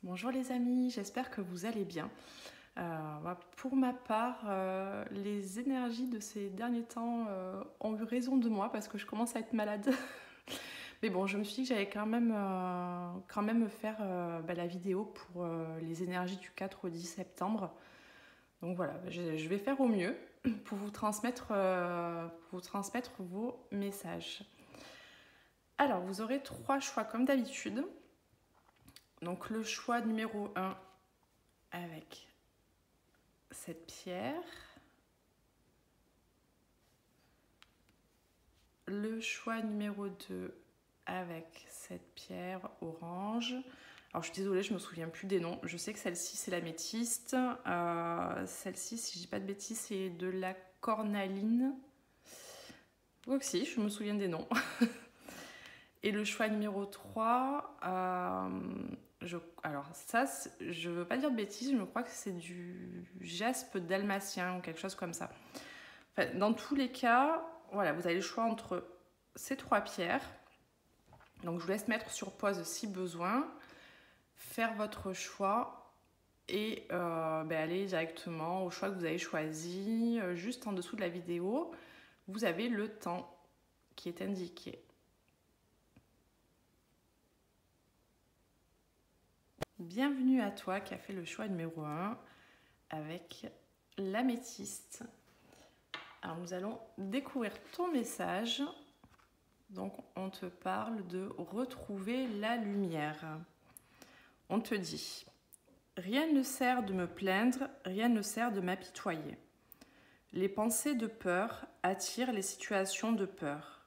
Bonjour les amis, j'espère que vous allez bien. Pour ma part, les énergies de ces derniers temps ont eu raison de moi parce que je commence à être malade. Mais bon, je me suis dit que j'allais quand même faire la vidéo pour les énergies du 4 au 10 septembre. Donc voilà, je vais faire au mieux pour vous transmettre vos messages. Alors, vous aurez 3 choix comme d'habitude. Donc le choix numéro 1 avec cette pierre. Le choix numéro 2 avec cette pierre orange. Alors je suis désolée, je me souviens plus des noms. Je sais que celle-ci c'est l'améthyste. Celle-ci, si je dis pas de bêtises, c'est de la cornaline. Donc si, je me souviens des noms. Et le choix numéro 3, alors ça, je veux pas dire de bêtises, je crois que c'est du jaspe dalmatien ou quelque chose comme ça. Enfin, dans tous les cas, voilà, vous avez le choix entre ces 3 pierres. Donc je vous laisse mettre sur pause si besoin, faire votre choix et aller directement au choix que vous avez choisi. Juste en dessous de la vidéo, vous avez le temps qui est indiqué. Bienvenue à toi qui a fait le choix numéro 1 avec l'améthyste. Alors nous allons découvrir ton message. Donc on te parle de retrouver la lumière. On te dit: rien ne sert de me plaindre, rien ne sert de m'apitoyer. Les pensées de peur attirent les situations de peur.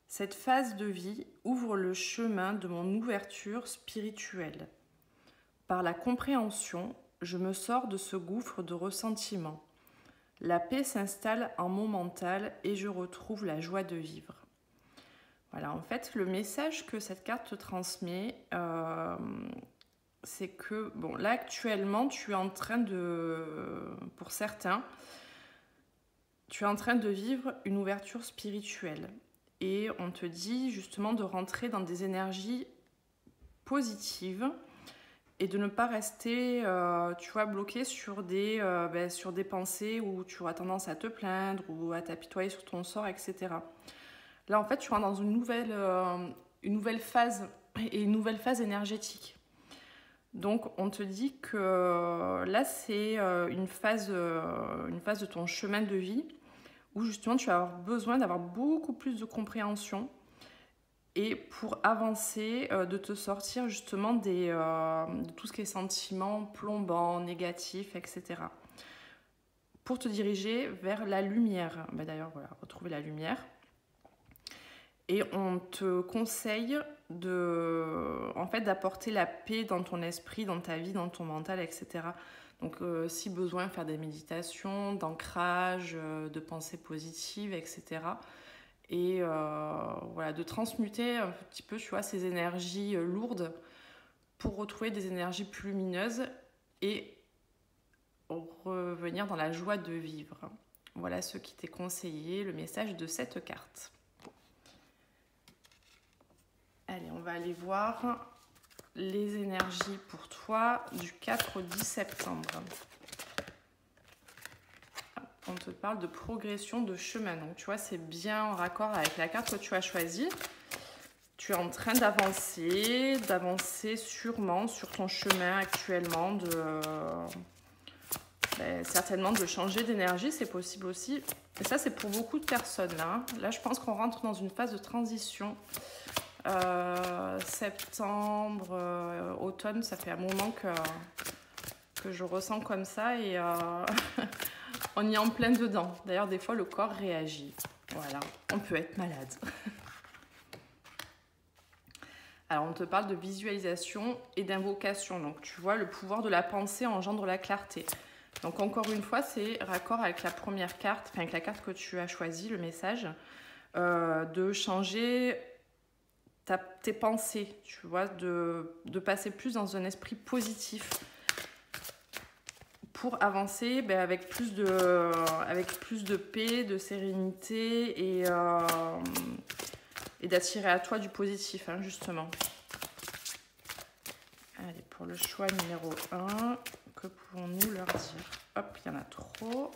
Cette phase de vie ouvre le chemin de mon ouverture spirituelle. Par la compréhension, je me sors de ce gouffre de ressentiment. La paix s'installe en mon mental et je retrouve la joie de vivre. Voilà, en fait, le message que cette carte te transmet, c'est que, bon, là, actuellement, tu es en train de, pour certains, tu es en train de vivre une ouverture spirituelle. Et on te dit, justement, de rentrer dans des énergies positives et de ne pas rester, bloqué sur des pensées où tu auras tendance à te plaindre ou à t'apitoyer sur ton sort, etc. Là, en fait, tu rentres dans une nouvelle phase et une nouvelle phase énergétique. Donc, on te dit que là, c'est une phase de ton chemin de vie où justement, tu vas avoir besoin d'avoir beaucoup plus de compréhension et pour avancer, de te sortir justement de tout ce qui est sentiments plombants, négatifs, etc. Pour te diriger vers la lumière. D'ailleurs, voilà, retrouver la lumière. Et on te conseille d'apporter la paix dans ton esprit, dans ta vie, dans ton mental, etc. Donc, si besoin, faire des méditations, d'ancrage, de pensées positives, etc. Et de transmuter un petit peu, tu vois, ces énergies lourdes pour retrouver des énergies plus lumineuses et revenir dans la joie de vivre. Voilà ce qui t'est conseillé, le message de cette carte. Allez, on va aller voir les énergies pour toi du 4 au 10 septembre. On te parle de progression de chemin. Donc, tu vois, c'est bien en raccord avec la carte que tu as choisie. Tu es en train d'avancer sûrement sur ton chemin actuellement, certainement de changer d'énergie, c'est possible aussi. Et ça, c'est pour beaucoup de personnes là. Là, je pense qu'on rentre dans une phase de transition. Septembre, automne, ça fait un moment que je ressens comme ça et on y est en plein dedans. D'ailleurs, des fois, le corps réagit. Voilà, on peut être malade. Alors, on te parle de visualisation et d'invocation. Donc, tu vois, le pouvoir de la pensée engendre la clarté. Donc, encore une fois, c'est raccord avec la première carte, enfin, avec la carte que tu as choisie, le message, de changer tes pensées, tu vois, de passer plus dans un esprit positif pour avancer avec plus de paix, de sérénité et d'attirer à toi du positif, hein, justement. Allez, pour pour le choix numéro 1, que pouvons-nous leur dire? Hop, il y en a trop.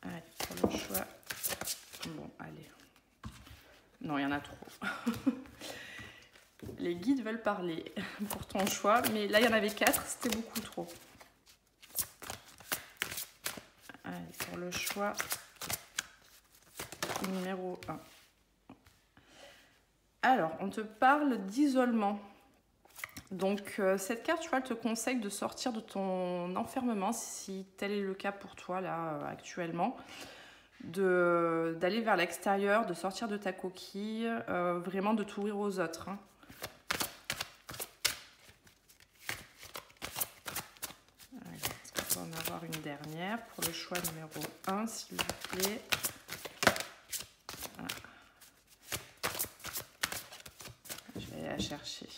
Allez, pour le choix... Bon, allez. Non, il y en a trop. Les guides veulent parler pour ton choix, mais là, il y en avait 4, c'était beaucoup trop. Allez, pour le choix numéro 1. Alors, on te parle d'isolement. Donc, cette carte, tu vois, elle te conseille de sortir de ton enfermement, si tel est le cas pour toi, là, actuellement. D'aller vers l'extérieur, de sortir de ta coquille, vraiment de t'ouvrir aux autres. Hein. Est-ce qu'on peut en avoir une dernière pour le choix numéro 1, s'il vous plaît? Voilà. Je vais aller la chercher.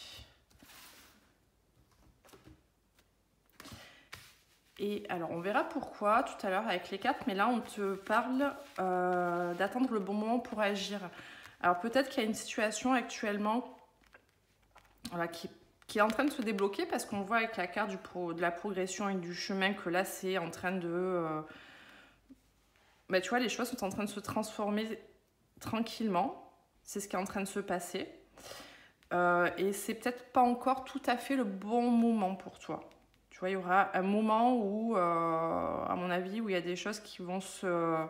Et alors, on verra pourquoi tout à l'heure avec les cartes, mais là, on te parle d'attendre le bon moment pour agir. Alors, peut-être qu'il y a une situation actuellement voilà, qui est en train de se débloquer parce qu'on voit avec la carte de la progression et du chemin que là, c'est en train de... tu vois, les choses sont en train de se transformer tranquillement. C'est ce qui est en train de se passer. Et c'est peut-être pas encore tout à fait le bon moment pour toi. Tu vois, il y aura un moment où, à mon avis, où il y a des choses qui vont se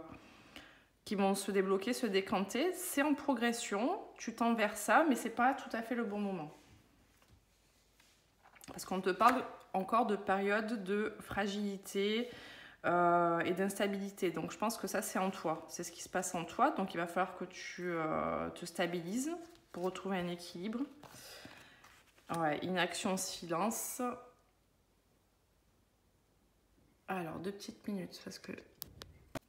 débloquer, se décanter. C'est en progression, tu tends vers ça, mais c'est pas tout à fait le bon moment. Parce qu'on te parle encore de période de fragilité et d'instabilité. Donc je pense que ça, c'est en toi. C'est ce qui se passe en toi. Donc il va falloir que tu te stabilises pour retrouver un équilibre. Ouais, inaction, silence. Alors, 2 petites minutes parce que...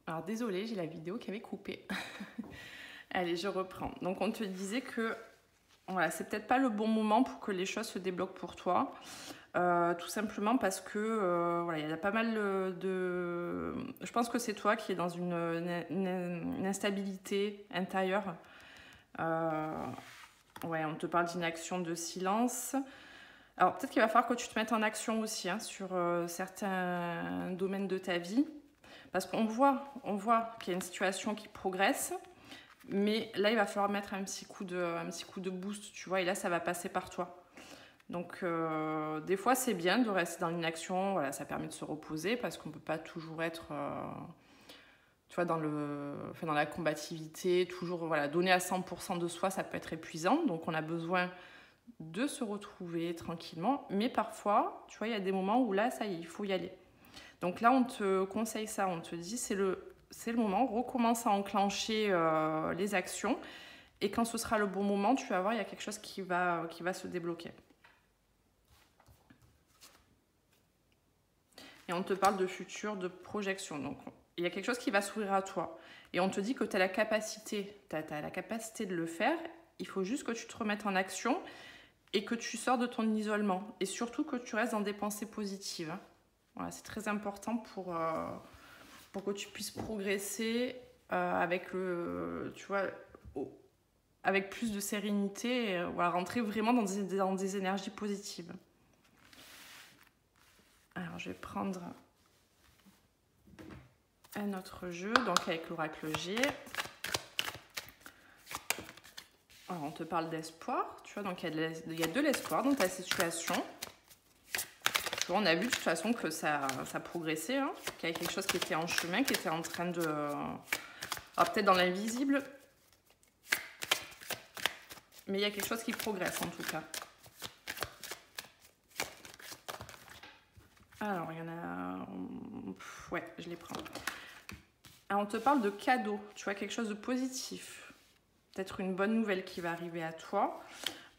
Alors, désolée, j'ai la vidéo qui avait coupé. Allez, je reprends. Donc, on te disait que voilà, c'est peut-être pas le bon moment pour que les choses se débloquent pour toi. Tout simplement parce que voilà, il y a pas mal de... Je pense que c'est toi qui es dans une instabilité intérieure. Ouais, on te parle d'inaction, de silence. Alors, peut-être qu'il va falloir que tu te mettes en action aussi hein, sur certains domaines de ta vie. Parce qu'on voit qu'il y a une situation qui progresse. Mais là, il va falloir mettre un petit coup de boost, tu vois. Et là, ça va passer par toi. Donc, des fois, c'est bien de rester dans une action. Voilà, ça permet de se reposer parce qu'on ne peut pas toujours être... tu vois, dans la combativité, toujours voilà, donner à 100% de soi, ça peut être épuisant. Donc, on a besoin de se retrouver tranquillement. Mais parfois, tu vois, il y a des moments où là, ça y est, il faut y aller. Donc là, on te conseille ça. On te dit, c'est le moment. Recommence à enclencher les actions. Et quand ce sera le bon moment, tu vas voir, il y a quelque chose qui va se débloquer. Et on te parle de futur, de projection. Donc, il y a quelque chose qui va s'ouvrir à toi. Et on te dit que tu as la capacité. Tu as la capacité de le faire. Il faut juste que tu te remettes en action et que tu sors de ton isolement. Et surtout que tu restes dans des pensées positives. Voilà, c'est très important pour que tu puisses progresser avec avec plus de sérénité et voilà, rentrer vraiment dans des énergies positives. Alors, je vais prendre un autre jeu, donc avec l'oracle G. Alors, on te parle d'espoir, tu vois, donc il y a de l'espoir dans ta situation. Tu vois, on a vu de toute façon que ça progressait, hein, qu'il y avait quelque chose qui était en chemin, qui était en train de... Alors, peut-être dans l'invisible, mais il y a quelque chose qui progresse en tout cas. Alors, il y en a... Ouais, je les prends. Alors, on te parle de cadeau, tu vois, quelque chose de positif. Peut-être une bonne nouvelle qui va arriver à toi.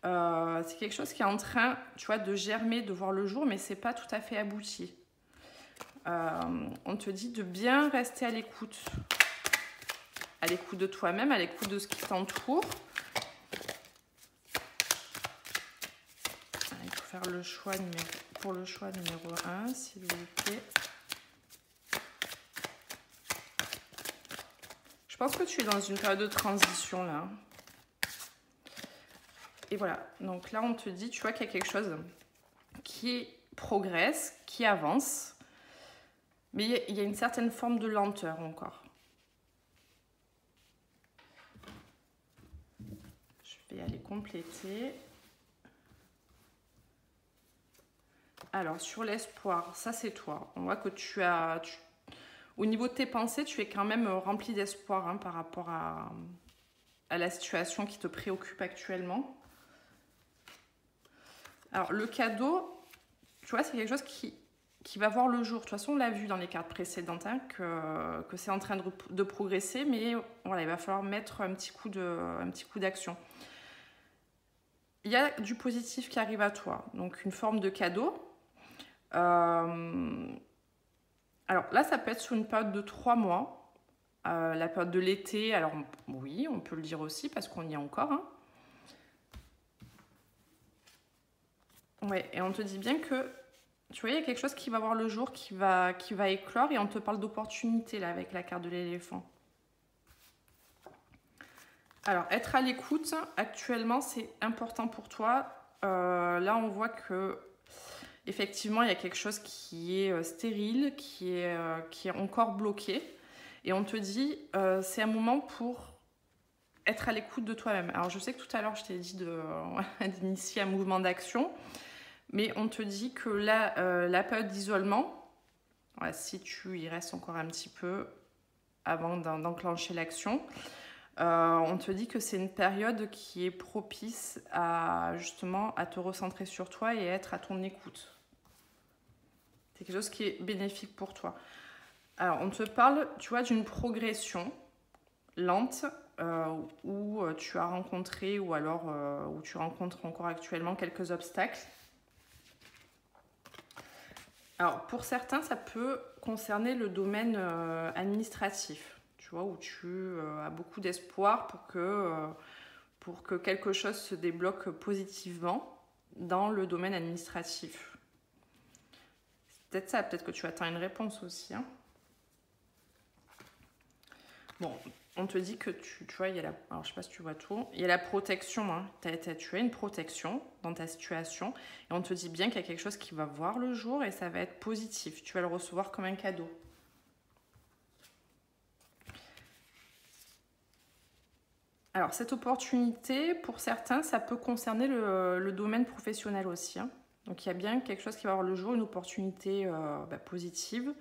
C'est quelque chose qui est en train, tu vois, de germer, de voir le jour, mais c'est pas tout à fait abouti. On te dit de bien rester à l'écoute de toi-même, à l'écoute de ce qui t'entoure. Il faut faire le choix pour le choix numéro 1, s'il vous plaît. Je pense que tu es dans une période de transition là. Et voilà, donc là on te dit, tu vois qu'il y a quelque chose qui progresse, qui avance, mais il y a une certaine forme de lenteur encore. Je vais aller compléter. Alors sur l'espoir, ça c'est toi. On voit que au niveau de tes pensées, tu es quand même rempli d'espoir hein, par rapport à la situation qui te préoccupe actuellement. Alors le cadeau, tu vois, c'est quelque chose qui va voir le jour. De toute façon, on l'a vu dans les cartes précédentes, hein, que c'est en train de progresser, mais voilà, il va falloir mettre un petit coup d'action. Il y a du positif qui arrive à toi, donc une forme de cadeau. Alors là, ça peut être sur une période de 3 mois, la période de l'été. Alors oui, on peut le dire aussi parce qu'on y est encore. Hein. Ouais, et on te dit bien que, tu vois, il y a quelque chose qui va voir le jour, qui va éclore, et on te parle d'opportunité là avec la carte de l'éléphant. Alors, être à l'écoute, actuellement, c'est important pour toi. Là, on voit que effectivement, il y a quelque chose qui est stérile, qui est encore bloqué. Et on te dit, c'est un moment pour être à l'écoute de toi-même. Alors, je sais que tout à l'heure, je t'ai dit d'initier un mouvement d'action. Mais on te dit que là, la période d'isolement, voilà, si tu y restes encore un petit peu avant d'enclencher l'action, on te dit que c'est une période qui est propice justement à te recentrer sur toi et être à ton écoute. C'est quelque chose qui est bénéfique pour toi. Alors, on te parle, tu vois, d'une progression lente où tu as rencontré ou alors où tu rencontres encore actuellement quelques obstacles. Alors, pour certains, ça peut concerner le domaine administratif, tu vois, où tu as beaucoup d'espoir pour que quelque chose se débloque positivement dans le domaine administratif. C'est peut-être ça, peut-être que tu attends une réponse aussi. Hein. Bon, on te dit que tu vois, il y a alors je sais pas si tu vois tout, il y a la protection, hein. Tu as une protection dans ta situation et on te dit bien qu'il y a quelque chose qui va voir le jour et ça va être positif, tu vas le recevoir comme un cadeau. Alors cette opportunité, pour certains, ça peut concerner le domaine professionnel aussi, hein. Donc il y a bien quelque chose qui va voir le jour, une opportunité positive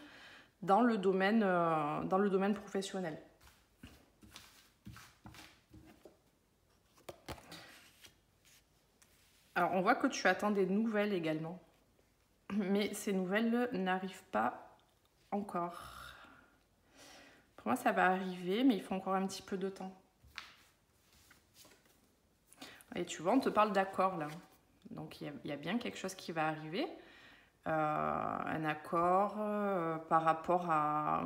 dans le domaine professionnel. Alors, on voit que tu attends des nouvelles également. Mais ces nouvelles n'arrivent pas encore. Pour moi, ça va arriver, mais il faut encore un petit peu de temps. Et tu vois, on te parle d'accord là. Donc, il y a bien quelque chose qui va arriver. Un accord par rapport à...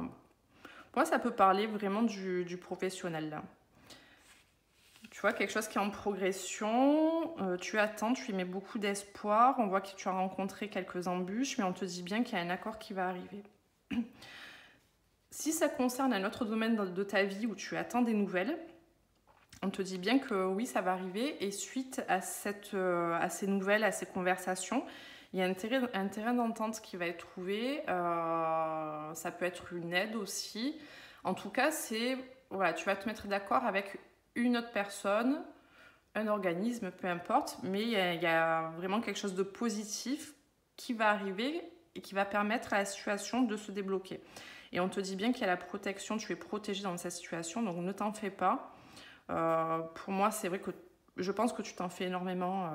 Pour moi, ça peut parler vraiment du professionnel là. Tu vois, quelque chose qui est en progression, tu attends, tu y mets beaucoup d'espoir, on voit que tu as rencontré quelques embûches, mais on te dit bien qu'il y a un accord qui va arriver. Si ça concerne un autre domaine de ta vie où tu attends des nouvelles, on te dit bien que oui, ça va arriver, et suite à ces nouvelles, à ces conversations, il y a un terrain d'entente qui va être trouvé, ça peut être une aide aussi. En tout cas, voilà, tu vas te mettre d'accord avec une autre personne, un organisme, peu importe, mais il y a vraiment quelque chose de positif qui va arriver et qui va permettre à la situation de se débloquer. Et on te dit bien qu'il y a la protection, tu es protégé dans cette situation, donc ne t'en fais pas. Pour moi, c'est vrai que je pense que tu t'en fais énormément,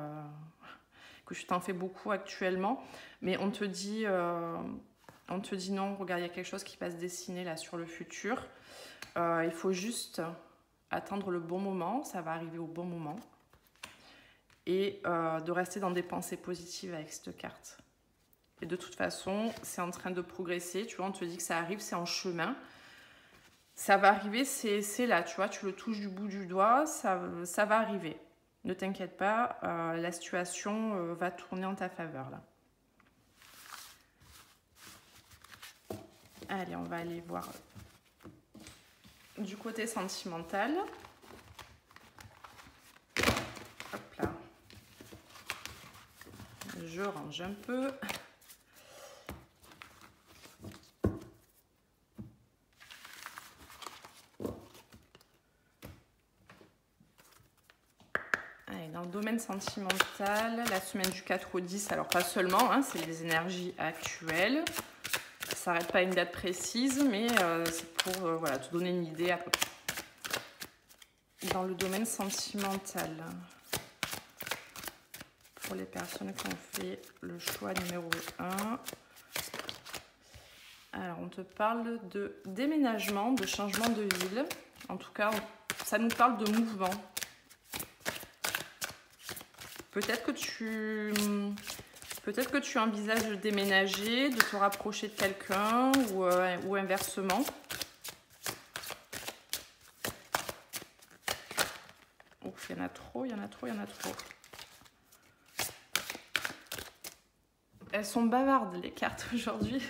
que tu t'en fais beaucoup actuellement, mais on te dit non, regarde, il y a quelque chose qui va se dessiner là sur le futur. Il faut juste attendre le bon moment, ça va arriver au bon moment, et de rester dans des pensées positives avec cette carte. Et de toute façon, c'est en train de progresser, tu vois, on te dit que ça arrive, c'est en chemin, ça va arriver, c'est là, tu vois, tu le touches du bout du doigt, ça va arriver. Ne t'inquiète pas, la situation va tourner en ta faveur là. Allez, on va aller voir du côté sentimental. Hop là. je range un peu. Allez, dans le domaine sentimental, la semaine du 4 au 10, alors pas seulement, hein, c'est les énergies actuelles. Ça s'arrête pas à une date précise, mais c'est pour voilà, te donner une idée à peu près. Dans le domaine sentimental, pour les personnes qui ont fait le choix numéro 1, alors on te parle de déménagement, de changement de ville. En tout cas, ça nous parle de mouvement. Peut-être que tu envisages de déménager, de te rapprocher de quelqu'un ou inversement. Ouf, il y en a trop, il y en a trop, il y en a trop. Elles sont bavardes, les cartes, aujourd'hui.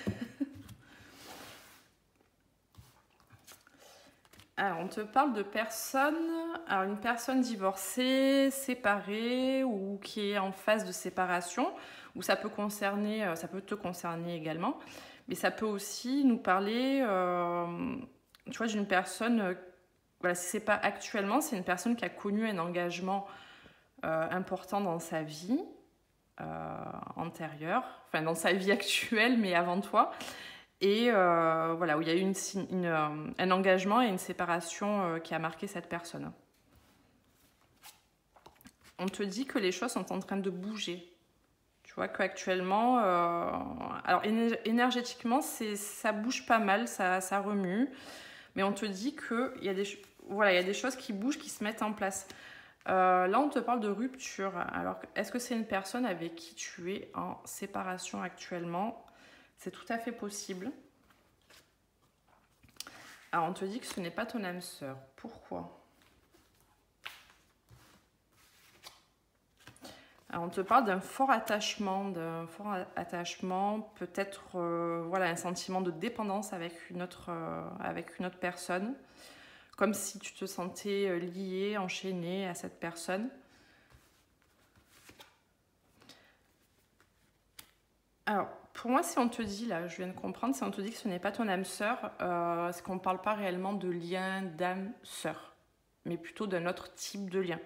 Alors, on te parle de personnes. Alors, une personne divorcée, séparée ou qui est en phase de séparation, ou ça peut concerner, ça peut te concerner également, mais ça peut aussi nous parler, tu vois, d'une personne. Voilà, si c'est pas actuellement, c'est une personne qui a connu un engagement important dans sa vie antérieure, enfin dans sa vie actuelle, mais avant toi. Et voilà, où il y a eu un engagement et une séparation qui a marqué cette personne. On te dit que les choses sont en train de bouger. Tu vois qu'actuellement, alors énergétiquement, ça bouge pas mal, ça remue. Mais on te dit qu'il y a voilà, il y a des choses qui bougent, qui se mettent en place. Là, on te parle de rupture. Alors, est-ce que c'est une personne avec qui tu es en séparation actuellement? C'est tout à fait possible. Alors, on te dit que ce n'est pas ton âme sœur. Pourquoi? Alors, on te parle d'un fort attachement, peut-être voilà, un sentiment de dépendance avec une autre personne, comme si tu te sentais lié, enchaîné à cette personne. Alors, pour moi, si on te dit, là, je viens de comprendre, si on te dit que ce n'est pas ton âme sœur, c'est qu'on ne parle pas réellement de lien d'âme sœur, mais plutôt d'un autre type de lien.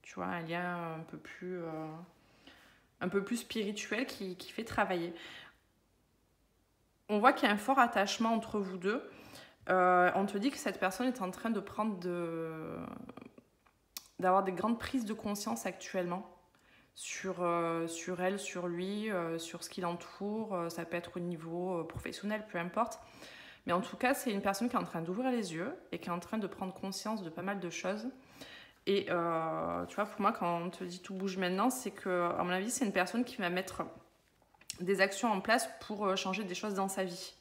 Tu vois, un lien un peu plus spirituel qui fait travailler. On voit qu'il y a un fort attachement entre vous deux. On te dit que cette personne est en train de d'avoir des grandes prises de conscience actuellement sur elle, sur lui, sur ce qui l'entoure. Ça peut être au niveau professionnel, peu importe. Mais en tout cas, c'est une personne qui est en train d'ouvrir les yeux et qui est en train de prendre conscience de pas mal de choses. Et tu vois, pour moi, quand on te dit tout bouge maintenant, c'est que, à mon avis, c'est une personne qui va mettre des actions en place pour changer des choses dans sa vie.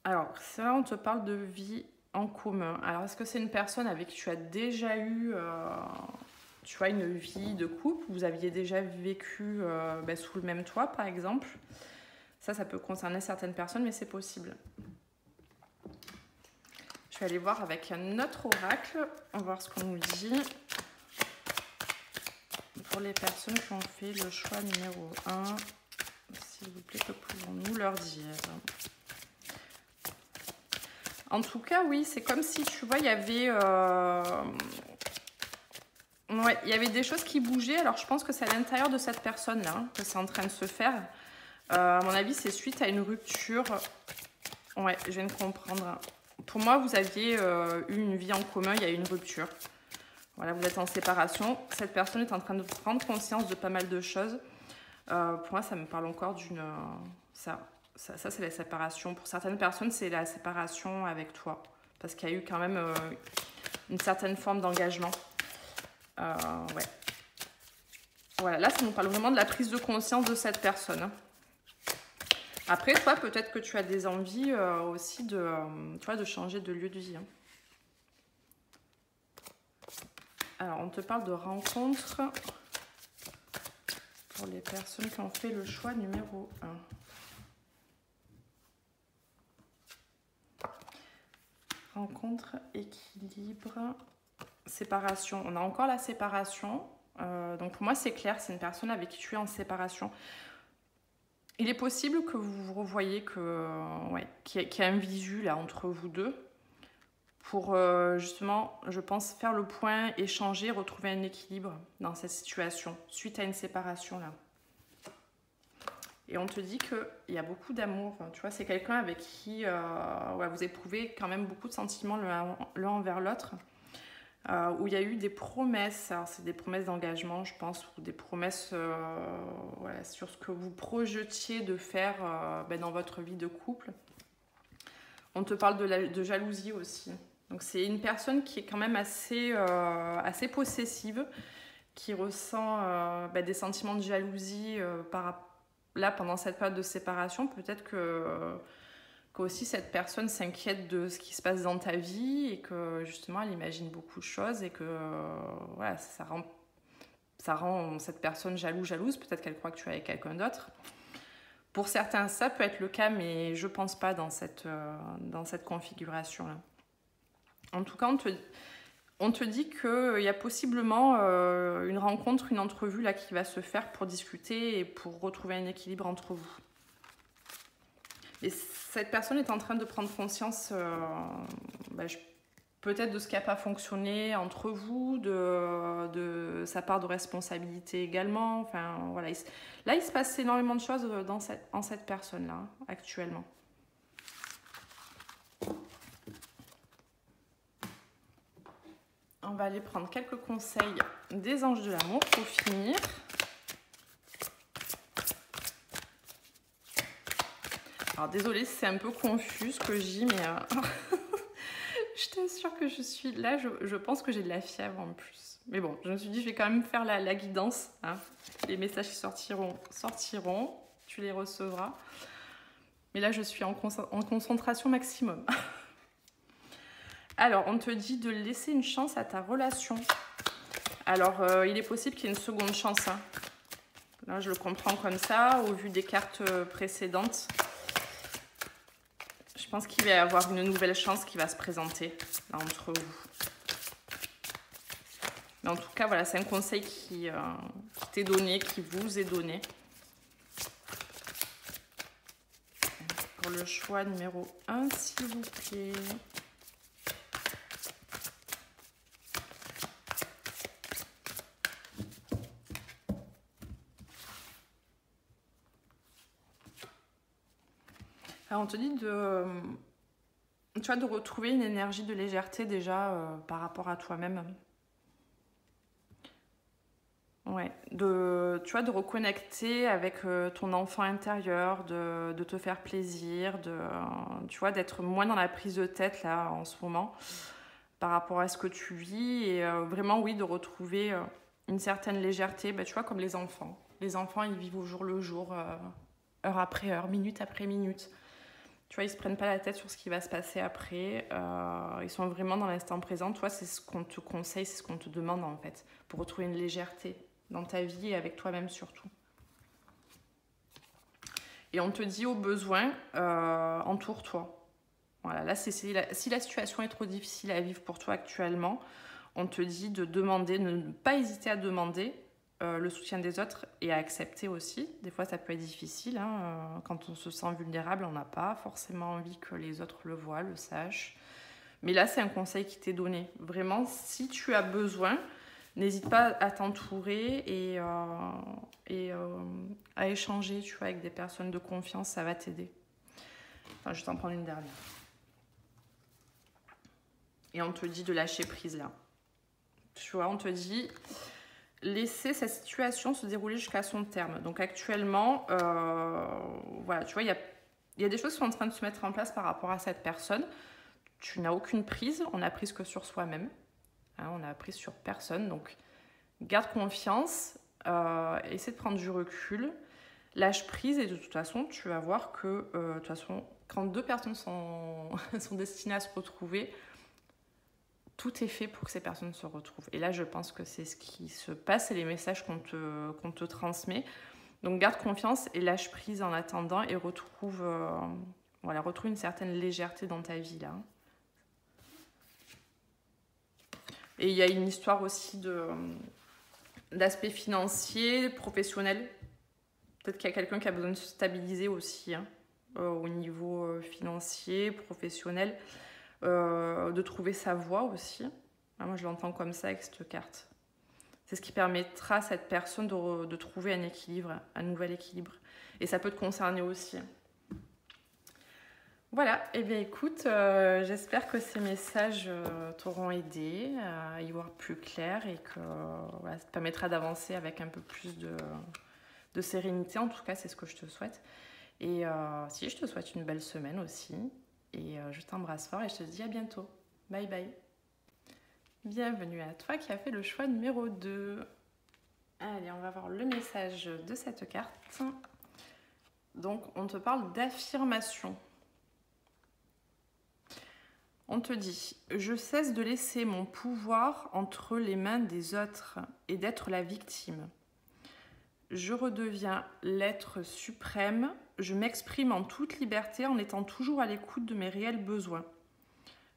Alors, ça, on te parle de vie en commun. Alors, est-ce que c'est une personne avec qui tu as déjà eu tu vois, une vie de couple? Vous aviez déjà vécu sous le même toit, par exemple? Ça peut concerner certaines personnes, mais c'est possible. Je vais aller voir avec un autre oracle. On va voir ce qu'on nous dit. Pour les personnes qui ont fait le choix numéro 1, s'il vous plaît, que pouvons-nous leur dire? En tout cas, oui, c'est comme si, tu vois, il y avait... ouais, il y avait des choses qui bougeaient. Alors, je pense que c'est à l'intérieur de cette personne-là hein, que c'est en train de se faire. À mon avis, c'est suite à une rupture. Ouais, je viens de comprendre. Pour moi, vous aviez eu une vie en commun, il y a eu une rupture. Voilà, vous êtes en séparation. Cette personne est en train de prendre conscience de pas mal de choses. Pour moi, ça me parle encore d'une... Ça, c'est la séparation. Pour certaines personnes, c'est la séparation avec toi. Parce qu'il y a eu quand même une certaine forme d'engagement. Ouais. Voilà, là, ça nous parle vraiment de la prise de conscience de cette personne. Après, toi, peut-être que tu as des envies aussi de, tu vois, de changer de lieu de vie. Hein. Alors, on te parle de rencontres pour les personnes qui ont fait le choix numéro 1. Rencontre, équilibre, séparation. On a encore la séparation. Donc pour moi, c'est clair, c'est une personne avec qui tu es en séparation. Il est possible que vous vous revoyez, qu'il y a un visu là entre vous deux pour justement, je pense, faire le point, échanger, retrouver un équilibre dans cette situation suite à une séparation là. Et on te dit qu'il y a beaucoup d'amour. Tu vois, c'est quelqu'un avec qui vous éprouvez quand même beaucoup de sentiments l'un envers l'autre. Où il y a eu des promesses. Alors, c'est des promesses d'engagement, je pense, ou des promesses sur ce que vous projetiez de faire dans votre vie de couple. On te parle de jalousie aussi. Donc, c'est une personne qui est quand même assez possessive, qui ressent des sentiments de jalousie là, pendant cette période de séparation. Peut-être qu'aussi cette personne s'inquiète de ce qui se passe dans ta vie et que justement elle imagine beaucoup de choses et que ça rend cette personne jalouse. Peut-être qu'elle croit que tu es avec quelqu'un d'autre. Pour certains, ça peut être le cas, mais je pense pas dans cette configuration-là. En tout cas, on te dit qu'il y a possiblement une rencontre, une entrevue là qui va se faire pour discuter et pour retrouver un équilibre entre vous. Et cette personne est en train de prendre conscience peut-être de ce qui n'a pas fonctionné entre vous, de sa part de responsabilité également. Enfin, voilà. Là, il se passe énormément de choses en cette personne-là, actuellement. On va aller prendre quelques conseils des anges de l'amour pour finir. Alors désolée, c'est un peu confus ce que je dis, mais je t'assure que je suis là, je pense que j'ai de la fièvre en plus. Mais bon, je me suis dit, je vais quand même faire la guidance. Hein. Les messages qui sortiront, tu les recevras. Mais là, je suis en concentration maximum. Alors, on te dit de laisser une chance à ta relation. Alors, il est possible qu'il y ait une seconde chance. Hein. Là, je le comprends comme ça, au vu des cartes précédentes. Je pense qu'il va y avoir une nouvelle chance qui va se présenter là, entre vous. Mais en tout cas, voilà, c'est un conseil qui t'est donné, qui vous est donné. Pour le choix numéro 1, s'il vous plaît. Alors, on te dit de retrouver une énergie de légèreté déjà par rapport à toi-même. Ouais, de reconnecter avec ton enfant intérieur, de te faire plaisir, d'être moins dans la prise de tête là en ce moment par rapport à ce que tu vis et vraiment oui de retrouver une certaine légèreté, tu vois comme les enfants. Les enfants ils vivent au jour le jour, heure après heure, minute après minute. Tu vois, ils se prennent pas la tête sur ce qui va se passer après. Ils sont vraiment dans l'instant présent. Toi, c'est ce qu'on te conseille, c'est ce qu'on te demande en fait, pour retrouver une légèreté dans ta vie et avec toi-même surtout. Et on te dit au besoin, entoure-toi. Voilà, là, si la situation est trop difficile à vivre pour toi actuellement, on te dit de demander, de ne pas hésiter à demander le soutien des autres et à accepter aussi. Des fois, ça peut être difficile. Hein. Quand on se sent vulnérable, on n'a pas forcément envie que les autres le voient, le sachent. Mais là, c'est un conseil qui t'est donné. Vraiment, si tu as besoin, n'hésite pas à t'entourer et à échanger, tu vois, avec des personnes de confiance, ça va t'aider. Enfin, je vais t'en prendre une dernière. Et on te dit de lâcher prise là. Tu vois, on te dit laisser cette situation se dérouler jusqu'à son terme. Donc actuellement, voilà, tu vois, il y a des choses qui sont en train de se mettre en place par rapport à cette personne. Tu n'as aucune prise, on n'a prise que sur soi-même. Hein, on n'a prise sur personne. Donc, garde confiance, essaie de prendre du recul, lâche prise et de toute façon, tu vas voir que de toute façon, quand deux personnes sont destinées à se retrouver, tout est fait pour que ces personnes se retrouvent. Et là, je pense que c'est ce qui se passe et les messages qu'on te transmet. Donc, garde confiance et lâche prise en attendant et retrouve une certaine légèreté dans ta vie là. Et il y a une histoire aussi d'aspect financier, professionnel. Peut-être qu'il y a quelqu'un qui a besoin de se stabiliser aussi, hein, au niveau financier, professionnel, de trouver sa voie aussi. Moi, je l'entends comme ça avec cette carte. C'est ce qui permettra à cette personne de trouver un équilibre, un nouvel équilibre. Et ça peut te concerner aussi. Voilà, et bien écoute, j'espère que ces messages t'auront aidé à y voir plus clair et que voilà, ça te permettra d'avancer avec un peu plus de sérénité. En tout cas, c'est ce que je te souhaite. Et si, je te souhaite une belle semaine aussi. Et je t'embrasse fort et je te dis à bientôt. Bye bye. Bienvenue à toi qui a fait le choix numéro 2. Allez, on va voir le message de cette carte. Donc, on te parle d'affirmation. On te dit, je cesse de laisser mon pouvoir entre les mains des autres et d'être la victime. Je redeviens l'être suprême, je m'exprime en toute liberté en étant toujours à l'écoute de mes réels besoins.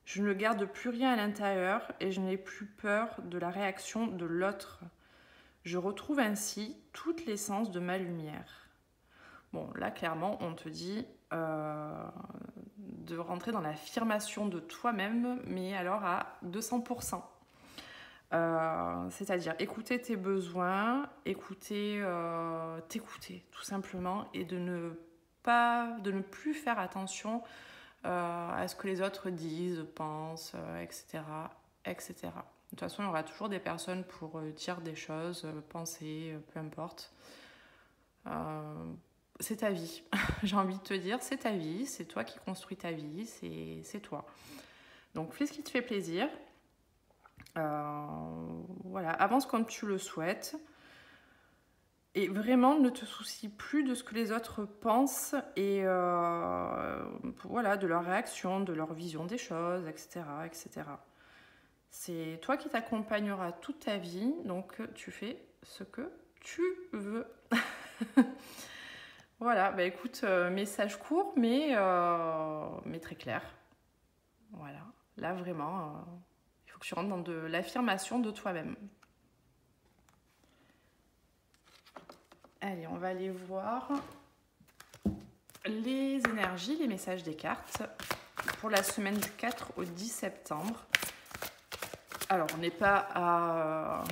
Je ne garde plus rien à l'intérieur et je n'ai plus peur de la réaction de l'autre. Je retrouve ainsi toute l'essence de ma lumière. Bon, là, clairement, on te dit de rentrer dans l'affirmation de toi-même, mais alors à 200%. C'est-à-dire écouter tes besoins, t'écouter tout simplement, et de ne plus faire attention à ce que les autres disent, pensent, etc., etc. De toute façon, il y aura toujours des personnes pour dire des choses, penser, peu importe. C'est ta vie. J'ai envie de te dire, c'est ta vie, c'est toi qui construis ta vie, c'est toi. Donc fais ce qui te fait plaisir. Voilà, avance comme tu le souhaites. Et vraiment, ne te soucie plus de ce que les autres pensent et voilà, de leur réaction, de leur vision des choses, etc., etc. C'est toi qui t'accompagneras toute ta vie, donc tu fais ce que tu veux. Voilà, bah écoute, message court, mais très clair. Voilà, là vraiment, il faut que tu rentres dans de l'affirmation de toi-même. Allez, on va aller voir les énergies, les messages des cartes pour la semaine du 4 au 10 septembre. Alors, on n'est pas à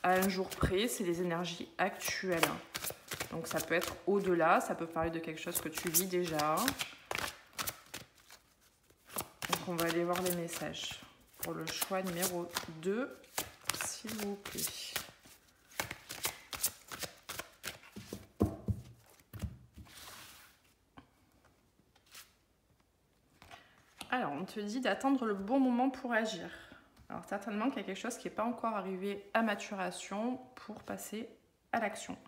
un jour près, c'est les énergies actuelles. Donc, ça peut être au-delà, ça peut parler de quelque chose que tu vis déjà. Donc, on va aller voir les messages pour le choix numéro 2, s'il vous plaît. Alors, on te dit d'attendre le bon moment pour agir. Alors, certainement qu'il y a quelque chose qui n'est pas encore arrivé à maturation pour passer à l'action.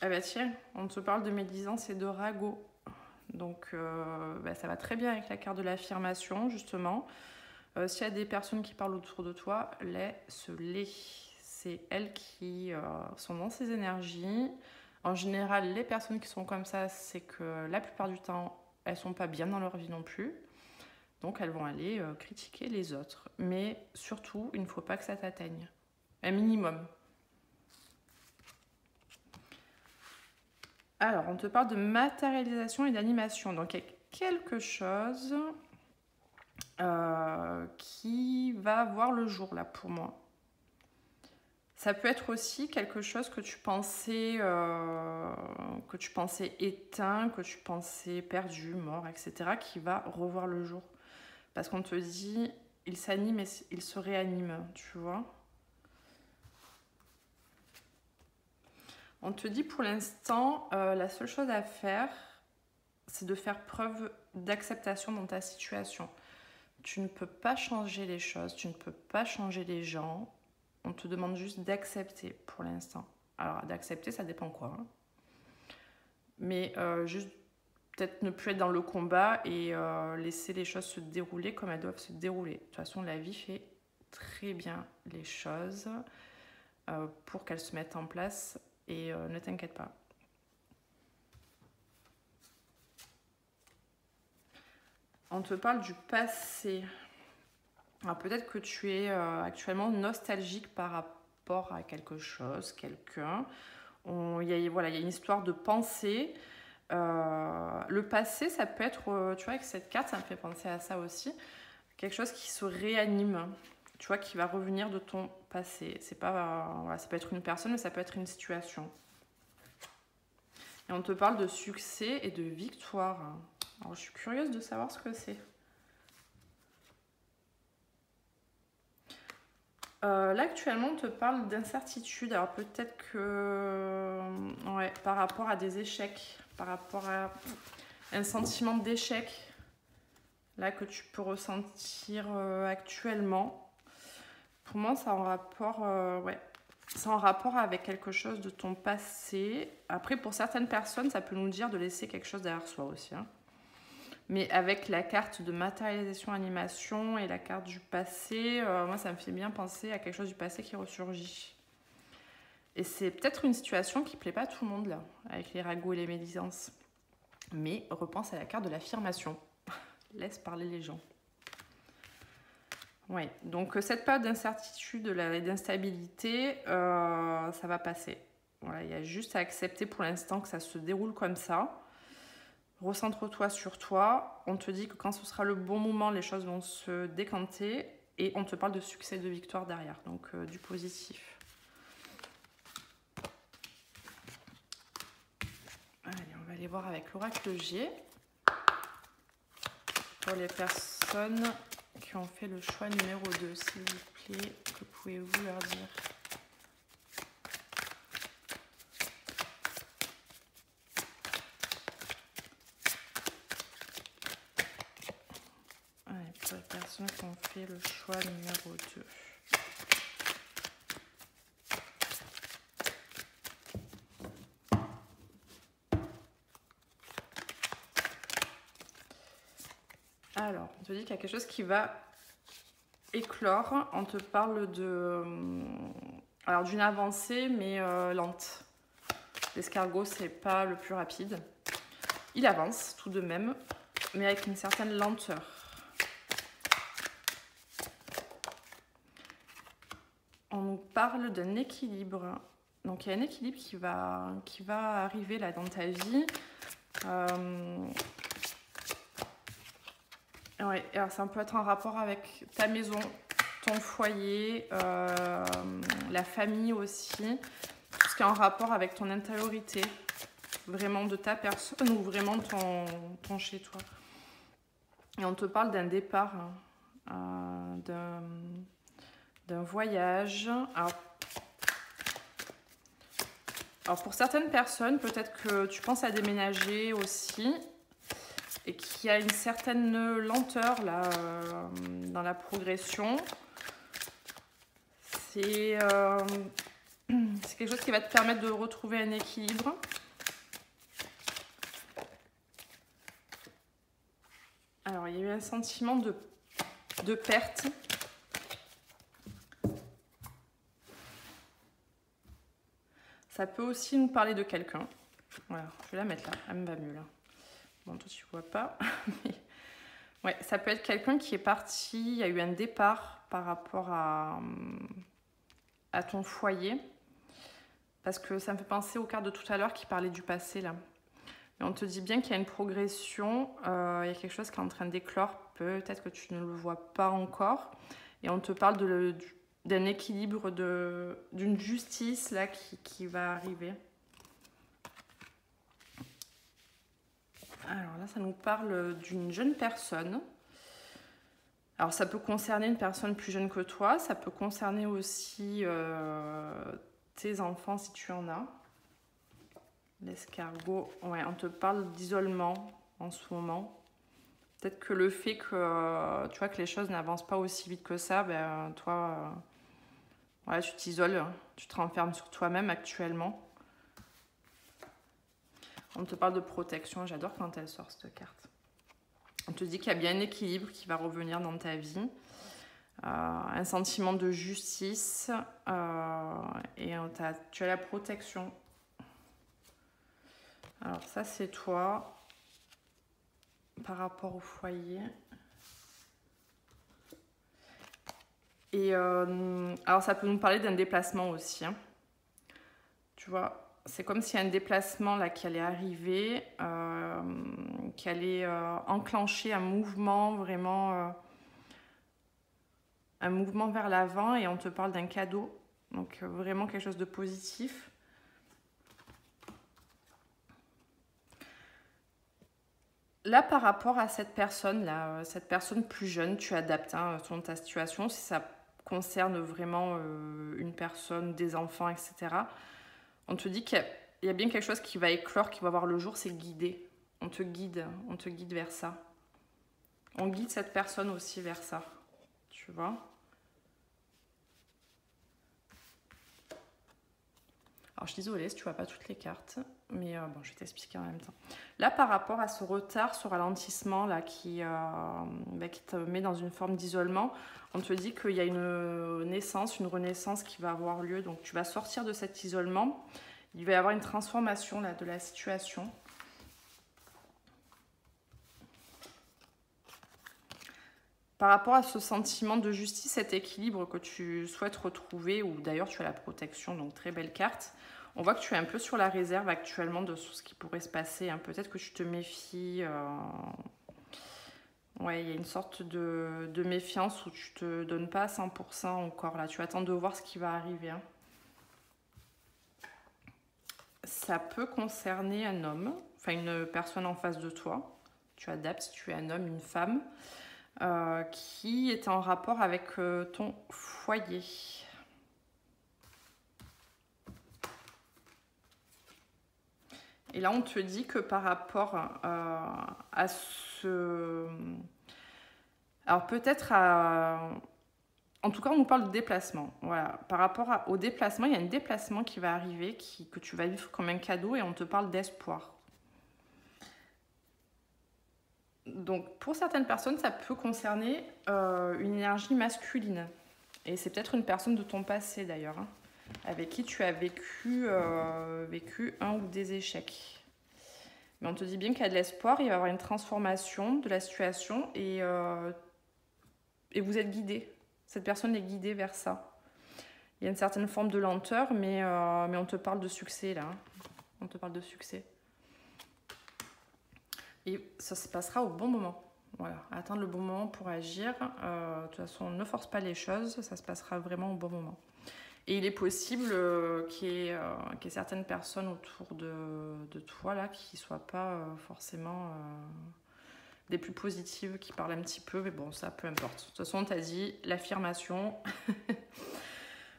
Ah bah tiens, on te parle de médisance et de ragot. Donc, ça va très bien avec la carte de l'affirmation, justement. S'il y a des personnes qui parlent autour de toi, laisse-les. C'est elles qui sont dans ces énergies. En général, les personnes qui sont comme ça, c'est que la plupart du temps, elles ne sont pas bien dans leur vie non plus. Donc elles vont aller critiquer les autres. Mais surtout, il ne faut pas que ça t'atteigne. Un minimum. Alors, on te parle de matérialisation et d'animation. Donc il y a quelque chose qui va voir le jour là pour moi. Ça peut être aussi quelque chose que tu pensais éteint, que tu pensais perdu, mort, etc., qui va revoir le jour. Parce qu'on te dit, il s'anime et il se réanime, tu vois. On te dit pour l'instant, la seule chose à faire, c'est de faire preuve d'acceptation dans ta situation. Tu ne peux pas changer les choses, tu ne peux pas changer les gens. On te demande juste d'accepter pour l'instant. Alors, d'accepter, ça dépend quoi. Hein. Mais juste peut-être ne plus être dans le combat et laisser les choses se dérouler comme elles doivent se dérouler. De toute façon, la vie fait très bien les choses pour qu'elles se mettent en place et ne t'inquiète pas. On te parle du passé. Alors peut-être que tu es actuellement nostalgique par rapport à quelque chose, quelqu'un. Voilà, il y a une histoire de pensée. Le passé, ça peut être, tu vois, avec cette carte, ça me fait penser à ça aussi. Quelque chose qui se réanime, tu vois, qui va revenir de ton passé. C'est pas, voilà, ça peut être une personne, mais ça peut être une situation. Et on te parle de succès et de victoire. Alors, je suis curieuse de savoir ce que c'est. Là, actuellement, on te parle d'incertitude. Alors, peut-être que... Ouais, par rapport à des échecs, par rapport à un sentiment d'échec, là, que tu peux ressentir actuellement. Pour moi, c'est en rapport... ouais, c'est en rapport avec quelque chose de ton passé. Après, pour certaines personnes, ça peut nous dire de laisser quelque chose derrière soi aussi. Hein. Mais avec la carte de matérialisation animation et la carte du passé, moi, ça me fait bien penser à quelque chose du passé qui ressurgit. Et c'est peut-être une situation qui ne plaît pas à tout le monde, là, avec les ragots et les médisances. Mais repense à la carte de l'affirmation. Laisse parler les gens. Oui, donc cette période d'incertitude et d'instabilité, ça va passer. Voilà, il y a juste à accepter pour l'instant que ça se déroule comme ça. Recentre-toi sur toi. On te dit que quand ce sera le bon moment, les choses vont se décanter. Et on te parle de succès et de victoire derrière, donc du positif. Allez, on va aller voir avec l'oracle G. Pour les personnes qui ont fait le choix numéro 2, s'il vous plaît, que pouvez-vous leur dire? Allez, pour les personnes qui ont fait le choix numéro 2. Alors, on te dit qu'il y a quelque chose qui va éclore. On te parle de... Alors, d'une avancée, mais lente. L'escargot, c'est pas le plus rapide. Il avance tout de même, mais avec une certaine lenteur. On nous parle d'un équilibre. Donc, il y a un équilibre qui va arriver là dans ta vie. Ouais, alors ça peut être en rapport avec ta maison, ton foyer, la famille aussi, tout ce qui est en rapport avec ton intériorité, vraiment de ta personne ou vraiment ton chez toi. Et on te parle d'un départ, d'un voyage. Alors pour certaines personnes, peut-être que tu penses à déménager aussi. Et qu'il y a une certaine lenteur là, dans la progression. C'est quelque chose qui va te permettre de retrouver un équilibre. Alors, il y a eu un sentiment de perte. Ça peut aussi nous parler de quelqu'un. Voilà, je vais la mettre là, elle me va mieux là. Bon, toi, tu vois pas. Mais... Ouais, ça peut être quelqu'un qui est parti, il y a eu un départ par rapport à ton foyer. Parce que ça me fait penser aux cartes de tout à l'heure qui parlaient du passé, là. Et on te dit bien qu'il y a une progression, il y a quelque chose qui est en train d'éclore. Peut-être que tu ne le vois pas encore. Et on te parle d'un équilibre, d'une justice, là, qui va arriver. Alors là, ça nous parle d'une jeune personne. Alors ça peut concerner une personne plus jeune que toi, ça peut concerner aussi tes enfants si tu en as. L'escargot, ouais, on te parle d'isolement en ce moment. Peut-être que le fait que tu vois que les choses n'avancent pas aussi vite que ça, ben toi, ouais, tu t'isoles, tu te renfermes sur toi-même actuellement. On te parle de protection, j'adore quand elle sort cette carte. On te dit qu'il y a bien un équilibre qui va revenir dans ta vie, un sentiment de justice et tu as la protection. Alors ça c'est toi par rapport au foyer. Et alors ça peut nous parler d'un déplacement aussi, hein. Tu vois, c'est comme s'il y a un déplacement là qui allait arriver, qui allait enclencher un mouvement vraiment, un mouvement vers l'avant, et on te parle d'un cadeau, donc vraiment quelque chose de positif. Là, par rapport à cette personne-là, cette personne plus jeune, tu adaptes hein, selon ta situation. Si ça concerne vraiment une personne, des enfants, etc., on te dit qu'il y a bien quelque chose qui va éclore, qui va voir le jour, c'est guider. On te guide vers ça. On guide cette personne aussi vers ça, tu vois. Alors, je suis désolée si tu vois pas toutes les cartes, mais bon, je vais t'expliquer en même temps. Là, par rapport à ce retard, ce ralentissement là qui te met dans une forme d'isolement, on te dit qu'il y a une naissance, une renaissance qui va avoir lieu. Donc, tu vas sortir de cet isolement. Il va y avoir une transformation là, de la situation. Par rapport à ce sentiment de justice, cet équilibre que tu souhaites retrouver, ou d'ailleurs tu as la protection, donc très belle carte, on voit que tu es un peu sur la réserve actuellement de ce qui pourrait se passer, hein. Peut-être que tu te méfies. Ouais, il y a une sorte de méfiance où tu te donnes pas à 100% encore là. Tu attends de voir ce qui va arriver, hein. Ça peut concerner un homme, enfin une personne en face de toi. Tu adaptes si tu es un homme, une femme. Qui est en rapport avec ton foyer. Et là, on te dit que par rapport à ce... Alors peut-être à... En tout cas, on nous parle de déplacement. Voilà. Par rapport au déplacement, il y a un déplacement qui va arriver, que tu vas vivre comme un cadeau, et on te parle d'espoir. Donc, pour certaines personnes, ça peut concerner une énergie masculine. Et c'est peut-être une personne de ton passé, d'ailleurs, hein, avec qui tu as vécu un ou des échecs. Mais on te dit bien qu'il y a de l'espoir, il va y avoir une transformation de la situation, et vous êtes guidé. Cette personne est guidée vers ça. Il y a une certaine forme de lenteur, mais on te parle de succès, là. Hein. On te parle de succès. Et ça se passera au bon moment. Voilà, attendre le bon moment pour agir. De toute façon, ne force pas les choses, ça se passera vraiment au bon moment. Et il est possible qu'il y ait certaines personnes autour de toi là, qui ne soient pas forcément des plus positives, qui parlent un petit peu, mais bon, ça, peu importe. De toute façon, on t'a dit, l'affirmation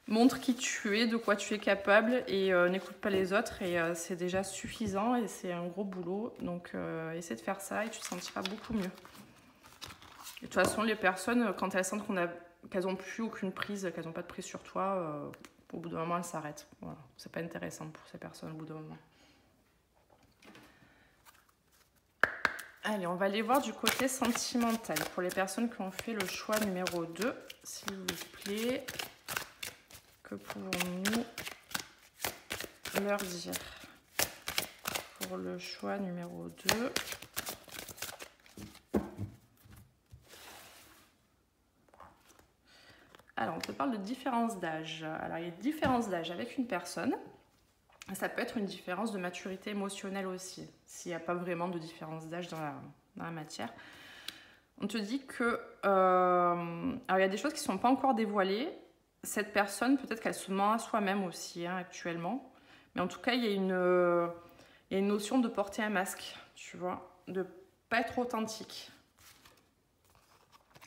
montre qui tu es, de quoi tu es capable, et n'écoute pas les autres, et c'est déjà suffisant, et c'est un gros boulot. Donc, essaie de faire ça, et tu te sentiras beaucoup mieux. Et de toute façon, les personnes, quand elles sentent qu'elles n'ont plus aucune prise, qu'elles n'ont pas de prise sur toi, au bout d'un moment, elles s'arrêtent. Voilà. C'est pas intéressant pour ces personnes au bout d'un moment. Allez, on va aller voir du côté sentimental. Pour les personnes qui ont fait le choix numéro 2, s'il vous plaît, que pouvons-nous leur dire pour le choix numéro 2? Alors, on te parle de différence d'âge. Alors, il y a une différence d'âge avec une personne. Ça peut être une différence de maturité émotionnelle aussi, s'il n'y a pas vraiment de différence d'âge dans la matière. On te dit que... alors, il y a des choses qui ne sont pas encore dévoilées. Cette personne, peut-être qu'elle se ment à soi-même aussi, hein, actuellement. Mais en tout cas, il y a une notion de porter un masque, tu vois, de ne pas être authentique.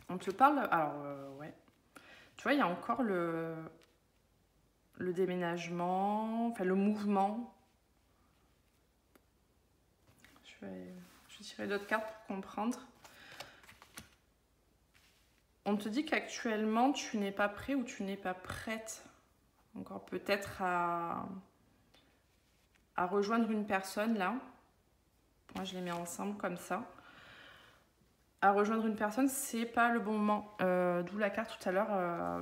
On te parle... Alors, ouais. Tu vois, il y a encore le déménagement, enfin le mouvement. Je vais tirer d'autres cartes pour comprendre. On te dit qu'actuellement, tu n'es pas prêt ou tu n'es pas prête encore peut-être à rejoindre une personne là. Moi, je les mets ensemble comme ça. À rejoindre une personne, c'est pas le bon moment. D'où la carte tout à l'heure,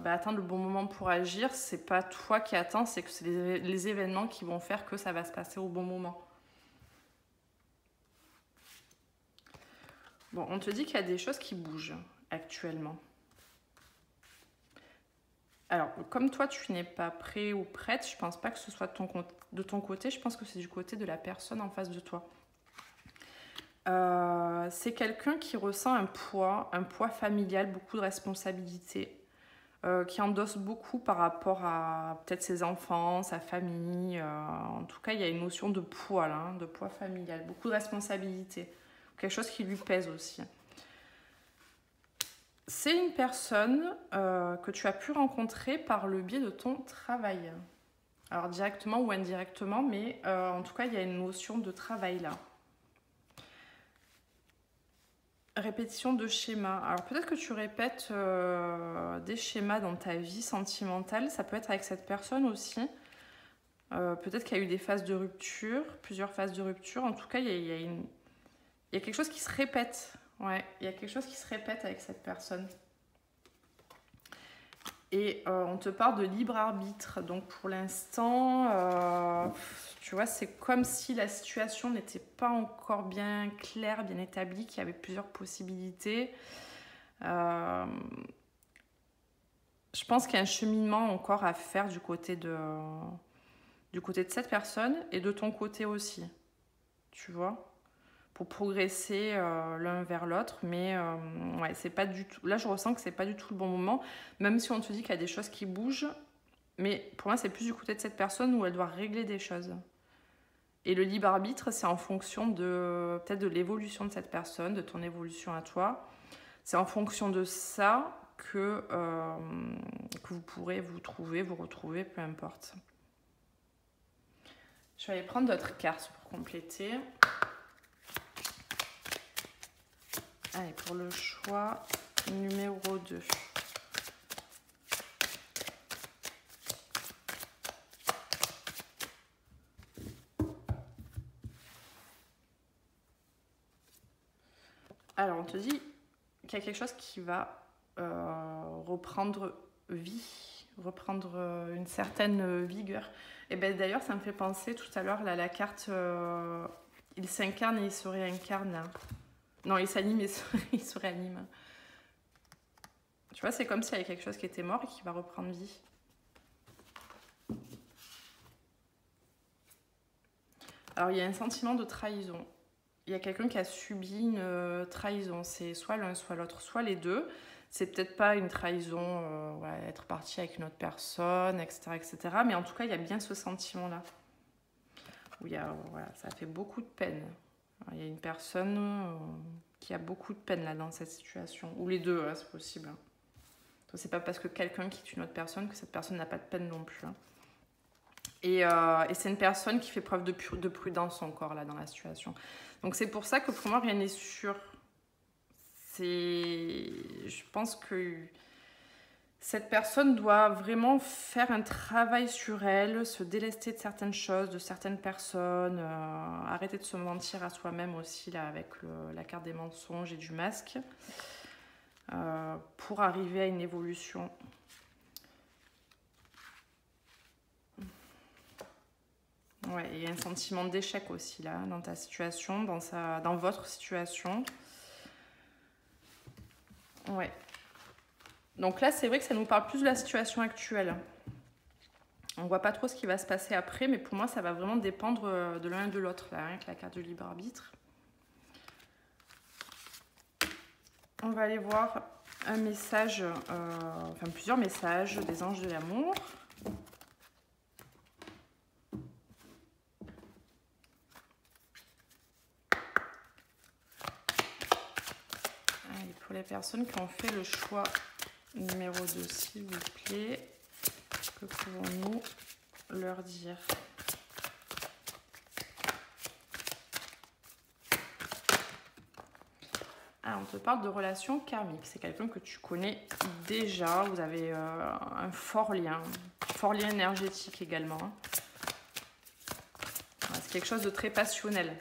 attendre le bon moment pour agir, c'est pas toi qui attends, c'est que c'est les événements qui vont faire que ça va se passer au bon moment. Bon, on te dit qu'il y a des choses qui bougent actuellement. Alors, comme toi, tu n'es pas prêt ou prête, je pense pas que ce soit de ton côté, je pense que c'est du côté de la personne en face de toi. C'est quelqu'un qui ressent un poids familial, beaucoup de responsabilités, qui endosse beaucoup par rapport à peut-être ses enfants, sa famille. En tout cas, il y a une notion de poids, là, hein, de poids familial, beaucoup de responsabilités, quelque chose qui lui pèse aussi. C'est une personne que tu as pu rencontrer par le biais de ton travail. Alors directement ou indirectement, mais en tout cas, il y a une notion de travail là. Répétition de schémas. Alors peut-être que tu répètes des schémas dans ta vie sentimentale. Ça peut être avec cette personne aussi. Peut-être qu'il y a eu des phases de rupture, plusieurs phases de rupture. En tout cas, il y a quelque chose qui se répète. Ouais, il y a quelque chose qui se répète avec cette personne. Et on te parle de libre arbitre. Donc pour l'instant, tu vois, c'est comme si la situation n'était pas encore bien claire, bien établie, qu'il y avait plusieurs possibilités. Je pense qu'il y a un cheminement encore à faire du côté de cette personne et de ton côté aussi, tu vois, pour progresser l'un vers l'autre. Mais ouais, c'est pas du tout. Là, je ressens que c'est pas du tout le bon moment, même si on te dit qu'il y a des choses qui bougent. Mais pour moi, c'est plus du côté de cette personne où elle doit régler des choses. Et le libre arbitre, c'est en fonction de peut-être de l'évolution de cette personne, de ton évolution à toi. C'est en fonction de ça que vous pourrez vous trouver, vous retrouver, peu importe. Je vais aller prendre d'autres cartes pour compléter. Allez, pour le choix numéro 2. Alors, on te dit qu'il y a quelque chose qui va reprendre vie, reprendre une certaine vigueur. Et bien d'ailleurs, ça me fait penser tout à l'heure, là, la carte il s'incarne et il se réincarne. Non, il s'anime et il se réanime. Tu vois, c'est comme s'il y avait quelque chose qui était mort et qui va reprendre vie. Alors, il y a un sentiment de trahison. Il y a quelqu'un qui a subi une trahison. C'est soit l'un, soit l'autre, soit les deux. C'est peut-être pas une trahison, ouais, être parti avec une autre personne, etc., etc. Mais en tout cas, il y a bien ce sentiment-là. Où il y a, voilà, ça fait beaucoup de peine. Alors, il y a une personne qui a beaucoup de peine là dans cette situation. Ou les deux, c'est possible. C'est pas parce que quelqu'un quitte une autre personne que cette personne n'a pas de peine non plus. Hein. Et c'est une personne qui fait preuve de prudence encore là dans la situation. Donc c'est pour ça que pour moi rien n'est sûr. Je pense que cette personne doit vraiment faire un travail sur elle, se délester de certaines choses, de certaines personnes, arrêter de se mentir à soi-même aussi là avec la carte des mensonges et du masque, pour arriver à une évolution. Ouais, il y a un sentiment d'échec aussi là, dans ta situation, dans votre situation. Ouais. Donc là, c'est vrai que ça nous parle plus de la situation actuelle. On voit pas trop ce qui va se passer après, mais pour moi, ça va vraiment dépendre de l'un et de l'autre, là, avec la carte du libre arbitre. On va aller voir un message, enfin plusieurs messages des anges de l'amour. Pour les personnes qui ont fait le choix numéro 2, s'il vous plaît, que pouvons-nous leur dire? On te parle de relations karmiques. C'est quelqu'un que tu connais déjà. Vous avez un fort lien énergétique également. C'est quelque chose de très passionnel.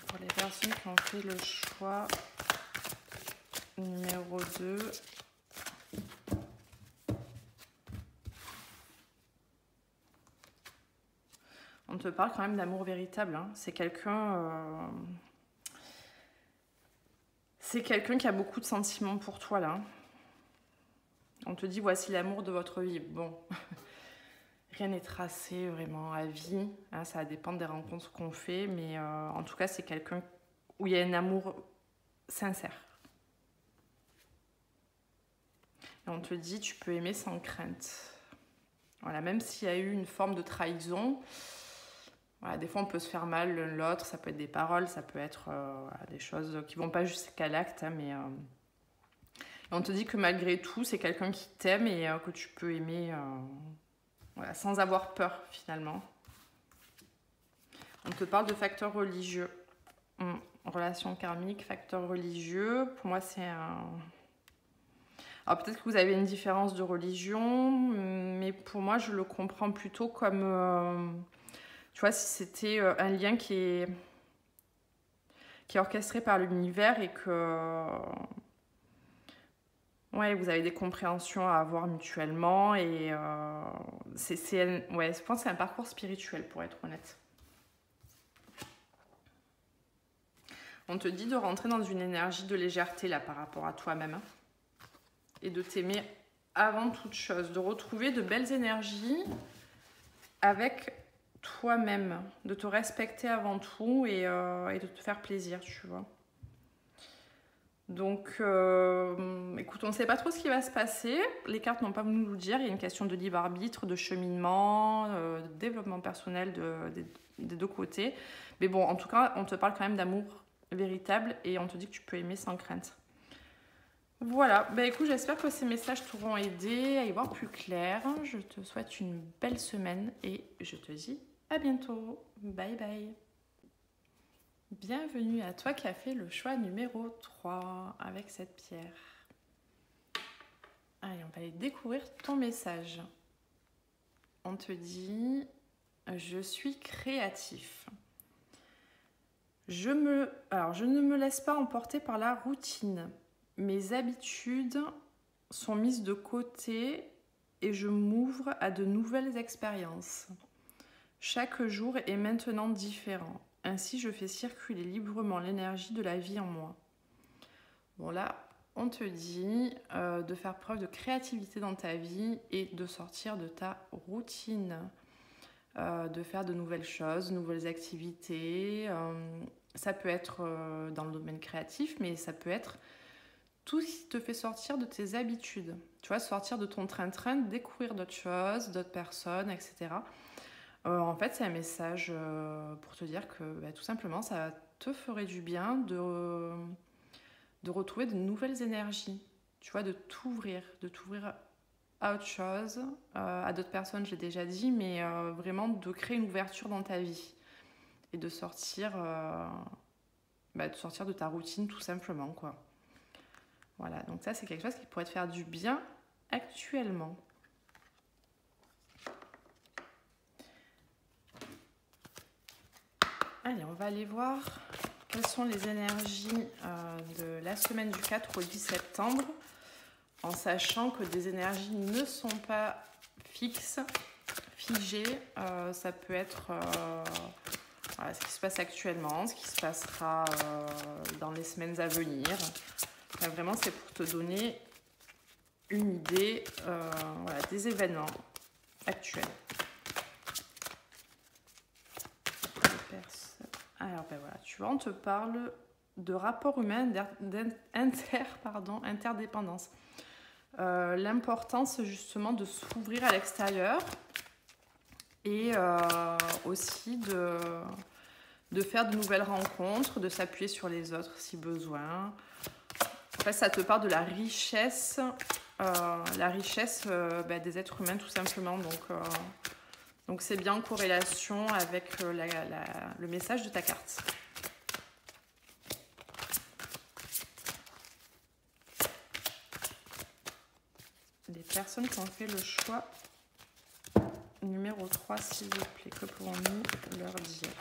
Pour les personnes qui ont fait le choix numéro 2, on te parle quand même d'amour véritable. Hein. C'est quelqu'un C'est quelqu'un qui a beaucoup de sentiments pour toi, là. On te dit, voici l'amour de votre vie. Bon, rien n'est tracé vraiment à vie. Hein, ça va dépendre des rencontres qu'on fait. Mais en tout cas, c'est quelqu'un où il y a un amour sincère. Et on te dit, tu peux aimer sans crainte. Voilà, même s'il y a eu une forme de trahison, voilà, des fois on peut se faire mal l'un l'autre, ça peut être des paroles, ça peut être des choses qui ne vont pas jusqu'à l'acte, hein, mais on te dit que malgré tout, c'est quelqu'un qui t'aime et que tu peux aimer voilà, sans avoir peur finalement. On te parle de facteurs religieux. Relation karmique, facteurs religieux, pour moi c'est un... Alors peut-être que vous avez une différence de religion, mais pour moi je le comprends plutôt comme, tu vois, si c'était un lien qui est orchestré par l'univers et que ouais, vous avez des compréhensions à avoir mutuellement et ouais, je pense que c'est un parcours spirituel pour être honnête. On te dit de rentrer dans une énergie de légèreté là par rapport à toi-même. Hein. Et de t'aimer avant toute chose, de retrouver de belles énergies avec toi-même, de te respecter avant tout et de te faire plaisir, tu vois. Donc, écoute, on ne sait pas trop ce qui va se passer, les cartes n'ont pas voulu nous le dire, il y a une question de libre arbitre, de cheminement, de développement personnel des deux côtés. Mais bon, en tout cas, on te parle quand même d'amour véritable et on te dit que tu peux aimer sans crainte. Voilà, bah écoute, j'espère que ces messages t'auront aidé à y voir plus clair. Je te souhaite une belle semaine et je te dis à bientôt. Bye bye. Bienvenue à toi qui as fait le choix numéro 3 avec cette pierre. Allez, on va aller découvrir ton message. On te dit « Je suis créatif ». Alors, je ne me laisse pas emporter par la routine. Mes habitudes sont mises de côté et je m'ouvre à de nouvelles expériences. Chaque jour est maintenant différent. Ainsi, je fais circuler librement l'énergie de la vie en moi. Bon là, on te dit de faire preuve de créativité dans ta vie et de sortir de ta routine. De faire de nouvelles choses, de nouvelles activités. Ça peut être dans le domaine créatif, mais ça peut être tout ce qui te fait sortir de tes habitudes. Tu vois, sortir de ton train-train, découvrir d'autres choses, d'autres personnes, etc. En fait, c'est un message pour te dire que tout simplement, ça te ferait du bien de retrouver de nouvelles énergies. Tu vois, de t'ouvrir à autre chose, à d'autres personnes, j'ai déjà dit, mais vraiment de créer une ouverture dans ta vie et de sortir de ta routine tout simplement, quoi. Voilà, donc ça c'est quelque chose qui pourrait te faire du bien actuellement. Allez, on va aller voir quelles sont les énergies de la semaine du 4 au 10 septembre, en sachant que des énergies ne sont pas fixes, figées. Ça peut être voilà, ce qui se passe actuellement, ce qui se passera dans les semaines à venir. Enfin, vraiment, c'est pour te donner une idée voilà, des événements actuels. Alors, voilà, tu vois, on te parle de rapport humain, interdépendance. L'importance, justement, de s'ouvrir à l'extérieur et aussi de faire de nouvelles rencontres, de s'appuyer sur les autres si besoin. En fait, ça te parle de la richesse des êtres humains tout simplement. Donc c'est bien en corrélation avec le message de ta carte. Les personnes qui ont fait le choix numéro 3, s'il vous plaît, que pouvons-nous leur dire ?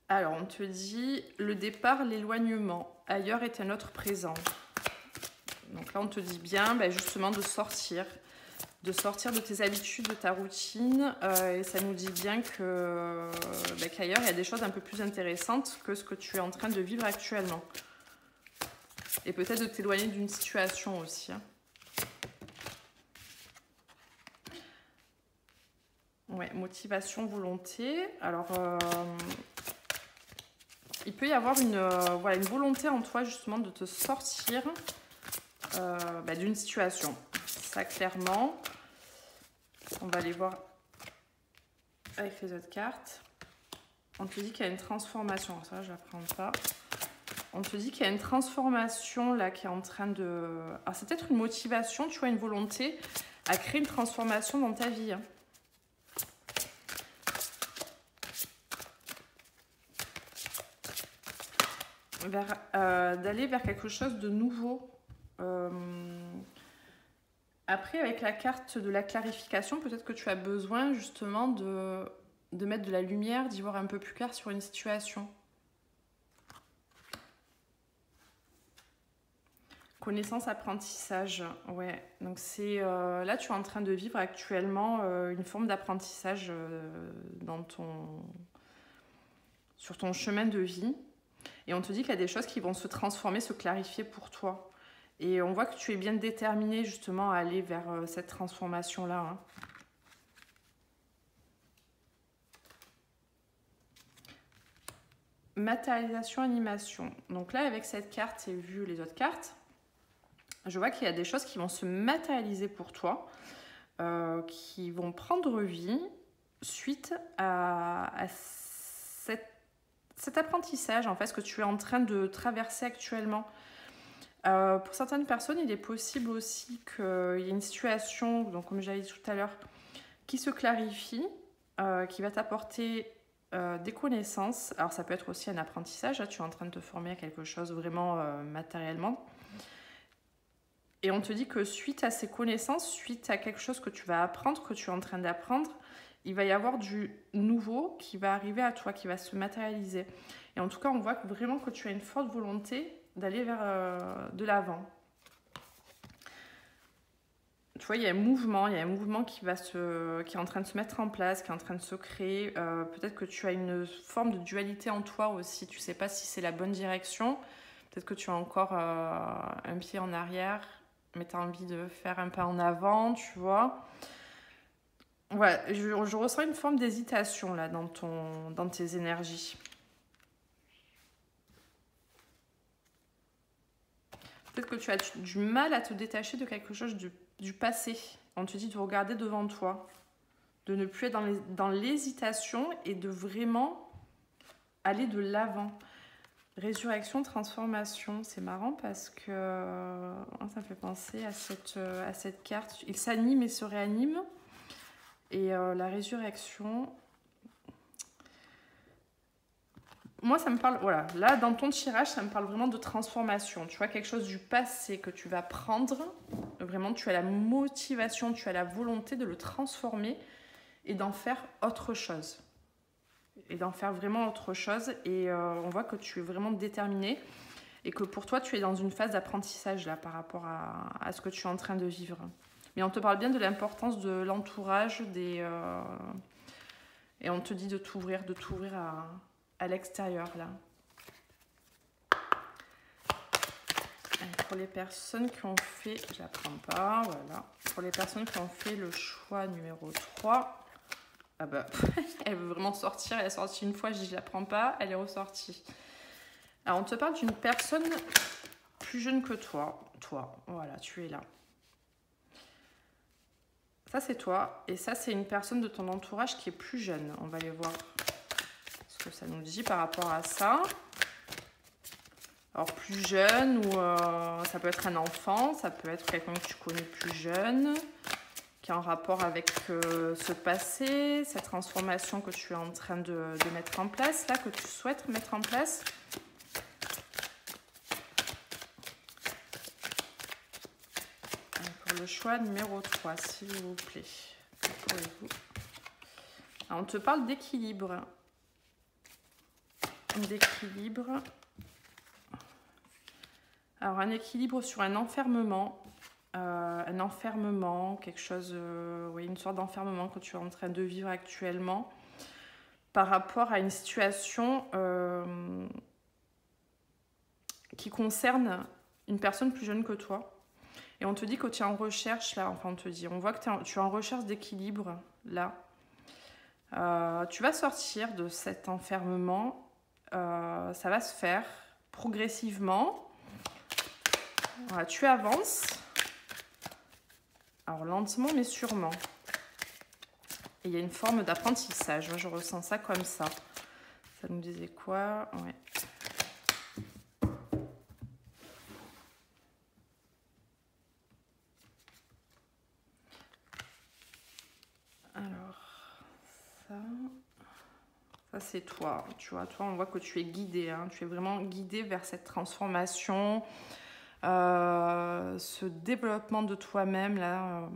Alors, on te dit le départ, l'éloignement. Ailleurs est un autre présent. Donc là, on te dit bien justement de sortir de sortir de tes habitudes, de ta routine. Et ça nous dit bien que qu'ailleurs, il y a des choses un peu plus intéressantes que ce que tu es en train de vivre actuellement. Et peut-être de t'éloigner d'une situation aussi. Hein. Ouais, motivation, volonté. Alors, il peut y avoir voilà, une volonté en toi justement de te sortir d'une situation. Ça, clairement, on va aller voir avec les autres cartes. On te dit qu'il y a une transformation. Alors ça, je ne la prends pas. On te dit qu'il y a une transformation là qui est en train de... Alors, c'est peut-être une motivation, tu vois, une volonté à créer une transformation dans ta vie. Hein. D'aller vers quelque chose de nouveau. Après, avec la carte de la clarification, peut-être que tu as besoin justement de mettre de la lumière, d'y voir un peu plus clair sur une situation. Connaissance, apprentissage, ouais. Donc c'est là, tu es en train de vivre actuellement une forme d'apprentissage sur ton chemin de vie. Et on te dit qu'il y a des choses qui vont se transformer, se clarifier pour toi. Et on voit que tu es bien déterminé justement à aller vers cette transformation-là. Hein. Matérialisation, animation. Donc là, avec cette carte et vu les autres cartes, je vois qu'il y a des choses qui vont se matérialiser pour toi, qui vont prendre vie suite à cet apprentissage, en fait, ce que tu es en train de traverser actuellement. Pour certaines personnes, il est possible aussi qu'il y ait une situation, donc comme j'avais dit tout à l'heure, qui se clarifie, qui va t'apporter des connaissances. Alors ça peut être aussi un apprentissage, là, tu es en train de te former à quelque chose vraiment matériellement. Et on te dit que suite à ces connaissances, suite à quelque chose que tu vas apprendre, que tu es en train d'apprendre, il va y avoir du nouveau qui va arriver à toi, qui va se matérialiser. Et en tout cas, on voit vraiment que tu as une forte volonté d'aller vers de l'avant. Tu vois, il y a un mouvement qui est en train de se mettre en place, qui est en train de se créer. Peut-être que tu as une forme de dualité en toi aussi. Tu ne sais pas si c'est la bonne direction. Peut-être que tu as encore un pied en arrière, mais tu as envie de faire un pas en avant, tu vois. Ouais, je ressens une forme d'hésitation là dans tes énergies. Peut-être que tu as du mal à te détacher de quelque chose du passé. On te dit de regarder devant toi, de ne plus être dans l'hésitation et de vraiment aller de l'avant. Résurrection, transformation, c'est marrant parce que ça me fait penser à cette carte. Il s'anime et se réanime. Et la résurrection, moi ça me parle, voilà, là dans ton tirage ça me parle vraiment de transformation. Tu vois, quelque chose du passé que tu vas prendre, vraiment tu as la motivation, tu as la volonté de le transformer et d'en faire autre chose. Et d'en faire vraiment autre chose. Et on voit que tu es vraiment déterminé et que pour toi tu es dans une phase d'apprentissage là par rapport à ce que tu es en train de vivre. Mais on te parle bien de l'importance de l'entourage, et on te dit de t'ouvrir à l'extérieur là. Et pour les personnes qui ont fait, je la prends pas, voilà. Pour les personnes qui ont fait le choix numéro 3, ah bah, elle veut vraiment sortir, elle est sortie une fois, je dis je la prends pas, elle est ressortie. Alors on te parle d'une personne plus jeune que toi, voilà, tu es là. Ça, c'est toi. Et ça, c'est une personne de ton entourage qui est plus jeune. On va aller voir ce que ça nous dit par rapport à ça. Alors, plus jeune, ou ça peut être un enfant, ça peut être quelqu'un que tu connais plus jeune, qui est en rapport avec ce passé, cette transformation que tu es en train de mettre en place, là, que tu souhaites mettre en place. Le choix numéro 3, s'il vous plaît. Alors, on te parle d'équilibre. Alors, un équilibre sur un enfermement. un enfermement, quelque chose, oui, une sorte d'enfermement que tu es en train de vivre actuellement par rapport à une situation qui concerne une personne plus jeune que toi. Et on te dit que tu es en recherche, là, enfin on te dit, on voit que tu es en recherche d'équilibre, là. Tu vas sortir de cet enfermement, ça va se faire progressivement. Voilà, tu avances, alors lentement mais sûrement. Et il y a une forme d'apprentissage, moi je ressens ça comme ça. Ça nous disait quoi? Ouais. Alors, ça c'est toi, tu vois, toi on voit que tu es guidé, hein, tu es vraiment guidé vers cette transformation, ce développement de toi-même là,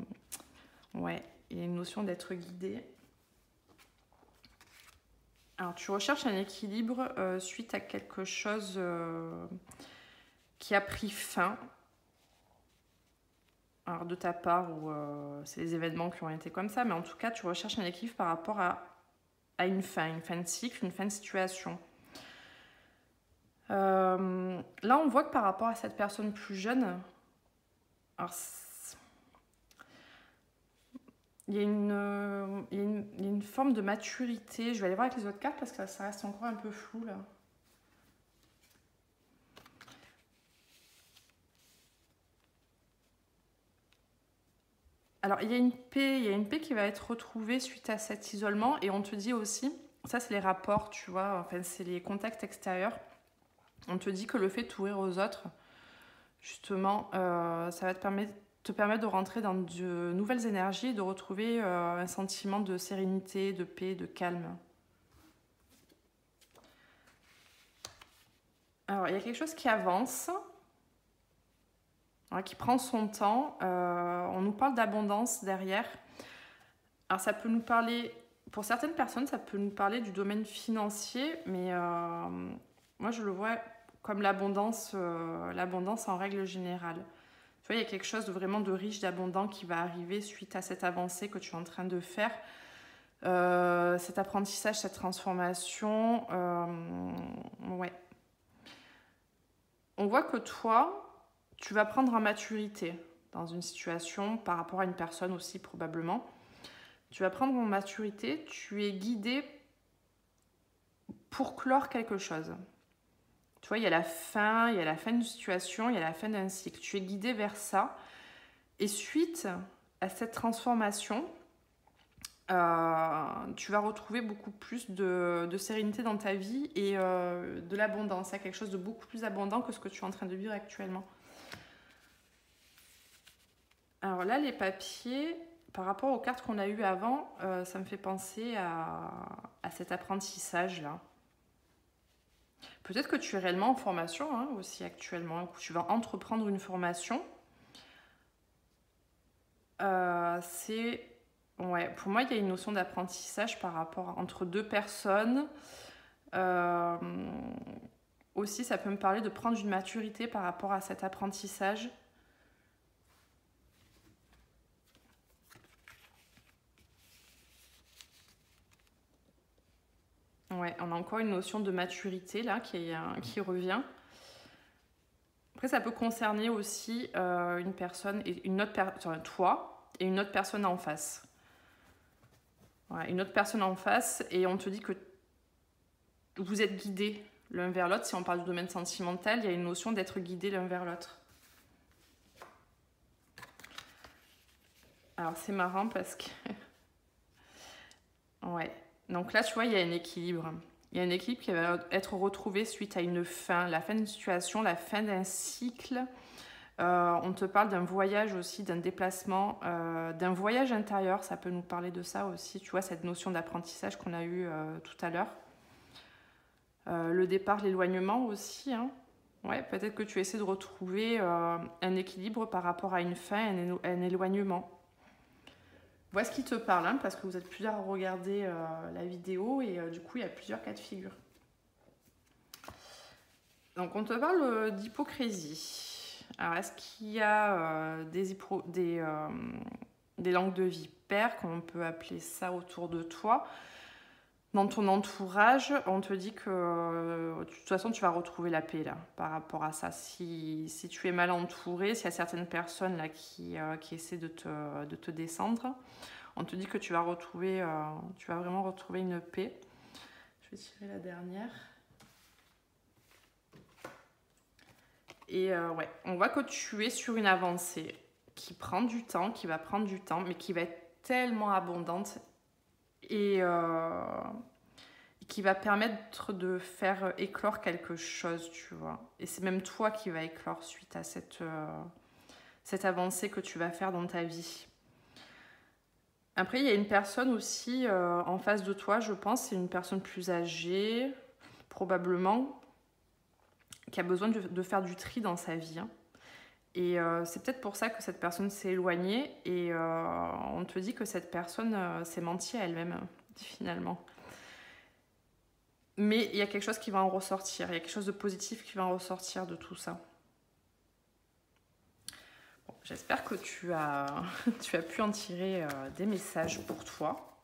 ouais, il y a une notion d'être guidé. Alors tu recherches un équilibre suite à quelque chose qui a pris fin, alors de ta part ou c'est les événements qui ont été comme ça, mais en tout cas tu recherches un équilibre par rapport à une fin de cycle, une fin de situation. Là, on voit que par rapport à cette personne plus jeune, alors, il y a une forme de maturité. Je vais aller voir avec les autres cartes parce que ça reste encore un peu flou là. Alors, il y a une paix qui va être retrouvée suite à cet isolement et on te dit aussi, ça c'est les rapports, tu vois, enfin c'est les contacts extérieurs. On te dit que le fait d'ouvrir aux autres, justement, ça va te permettre de rentrer dans de nouvelles énergies et de retrouver un sentiment de sérénité, de paix, de calme. Alors, il y a quelque chose qui avance, qui prend son temps. On nous parle d'abondance derrière. Alors, ça peut nous parler, pour certaines personnes, ça peut nous parler du domaine financier, mais moi, je le vois comme l'abondance en règle générale. Tu vois, il y a quelque chose de vraiment de riche, d'abondant qui va arriver suite à cette avancée que tu es en train de faire. Cet apprentissage, cette transformation, ouais. On voit que toi, tu vas prendre en maturité dans une situation par rapport à une personne aussi probablement. Tu vas prendre en maturité, tu es guidé pour clore quelque chose. Tu vois, il y a la fin d'une situation, il y a la fin d'un cycle. Tu es guidé vers ça. Et suite à cette transformation, tu vas retrouver beaucoup plus de sérénité dans ta vie et de l'abondance. Il y a quelque chose de beaucoup plus abondant que ce que tu es en train de vivre actuellement. Alors là, les papiers, par rapport aux cartes qu'on a eues avant, ça me fait penser à cet apprentissage-là. Peut-être que tu es réellement en formation hein, aussi actuellement, que tu vas entreprendre une formation. Ouais, pour moi, il y a une notion d'apprentissage par rapport entre deux personnes. Aussi, ça peut me parler de prendre une maturité par rapport à cet apprentissage. Ouais, on a encore une notion de maturité là qui revient. Après, ça peut concerner aussi une personne et une autre personne, toi et une autre personne en face. Ouais, une autre personne en face et on te dit que vous êtes guidés l'un vers l'autre. Si on parle du domaine sentimental, il y a une notion d'être guidé l'un vers l'autre. Alors c'est marrant parce que... ouais. Donc là, tu vois, il y a un équilibre. Il y a un équilibre qui va être retrouvé suite à une fin, la fin d'une situation, la fin d'un cycle. On te parle d'un voyage aussi, d'un déplacement, d'un voyage intérieur. Ça peut nous parler de ça aussi. Tu vois, cette notion d'apprentissage qu'on a eue tout à l'heure. Le départ, l'éloignement aussi. Hein. Ouais, peut-être que tu essaies de retrouver un équilibre par rapport à une fin, un éloignement. Vois ce qui te parle, hein, parce que vous êtes plusieurs à regarder la vidéo et du coup, il y a plusieurs cas de figure. Donc, on te parle d'hypocrisie. Alors, est-ce qu'il y a des langues de vipère, comme on peut appeler ça, autour de toi? Dans ton entourage, on te dit que de toute façon, tu vas retrouver la paix là, par rapport à ça. Si tu es mal entouré, s'il y a certaines personnes là qui essaient de te descendre, on te dit que tu vas vraiment retrouver une paix. Je vais tirer la dernière. Et ouais, on voit que tu es sur une avancée qui prend du temps, qui va prendre du temps, mais qui va être tellement abondante et qui va permettre de faire éclore quelque chose, tu vois. Et c'est même toi qui va éclore suite à cette avancée que tu vas faire dans ta vie. Après, il y a une personne aussi en face de toi, je pense, c'est une personne plus âgée, probablement, qui a besoin de faire du tri dans sa vie. Hein. Et c'est peut-être pour ça que cette personne s'est éloignée et on te dit que cette personne s'est menti à elle-même, finalement. Mais il y a quelque chose qui va en ressortir, il y a quelque chose de positif qui va en ressortir de tout ça. Bon, j'espère que tu as pu en tirer des messages pour toi.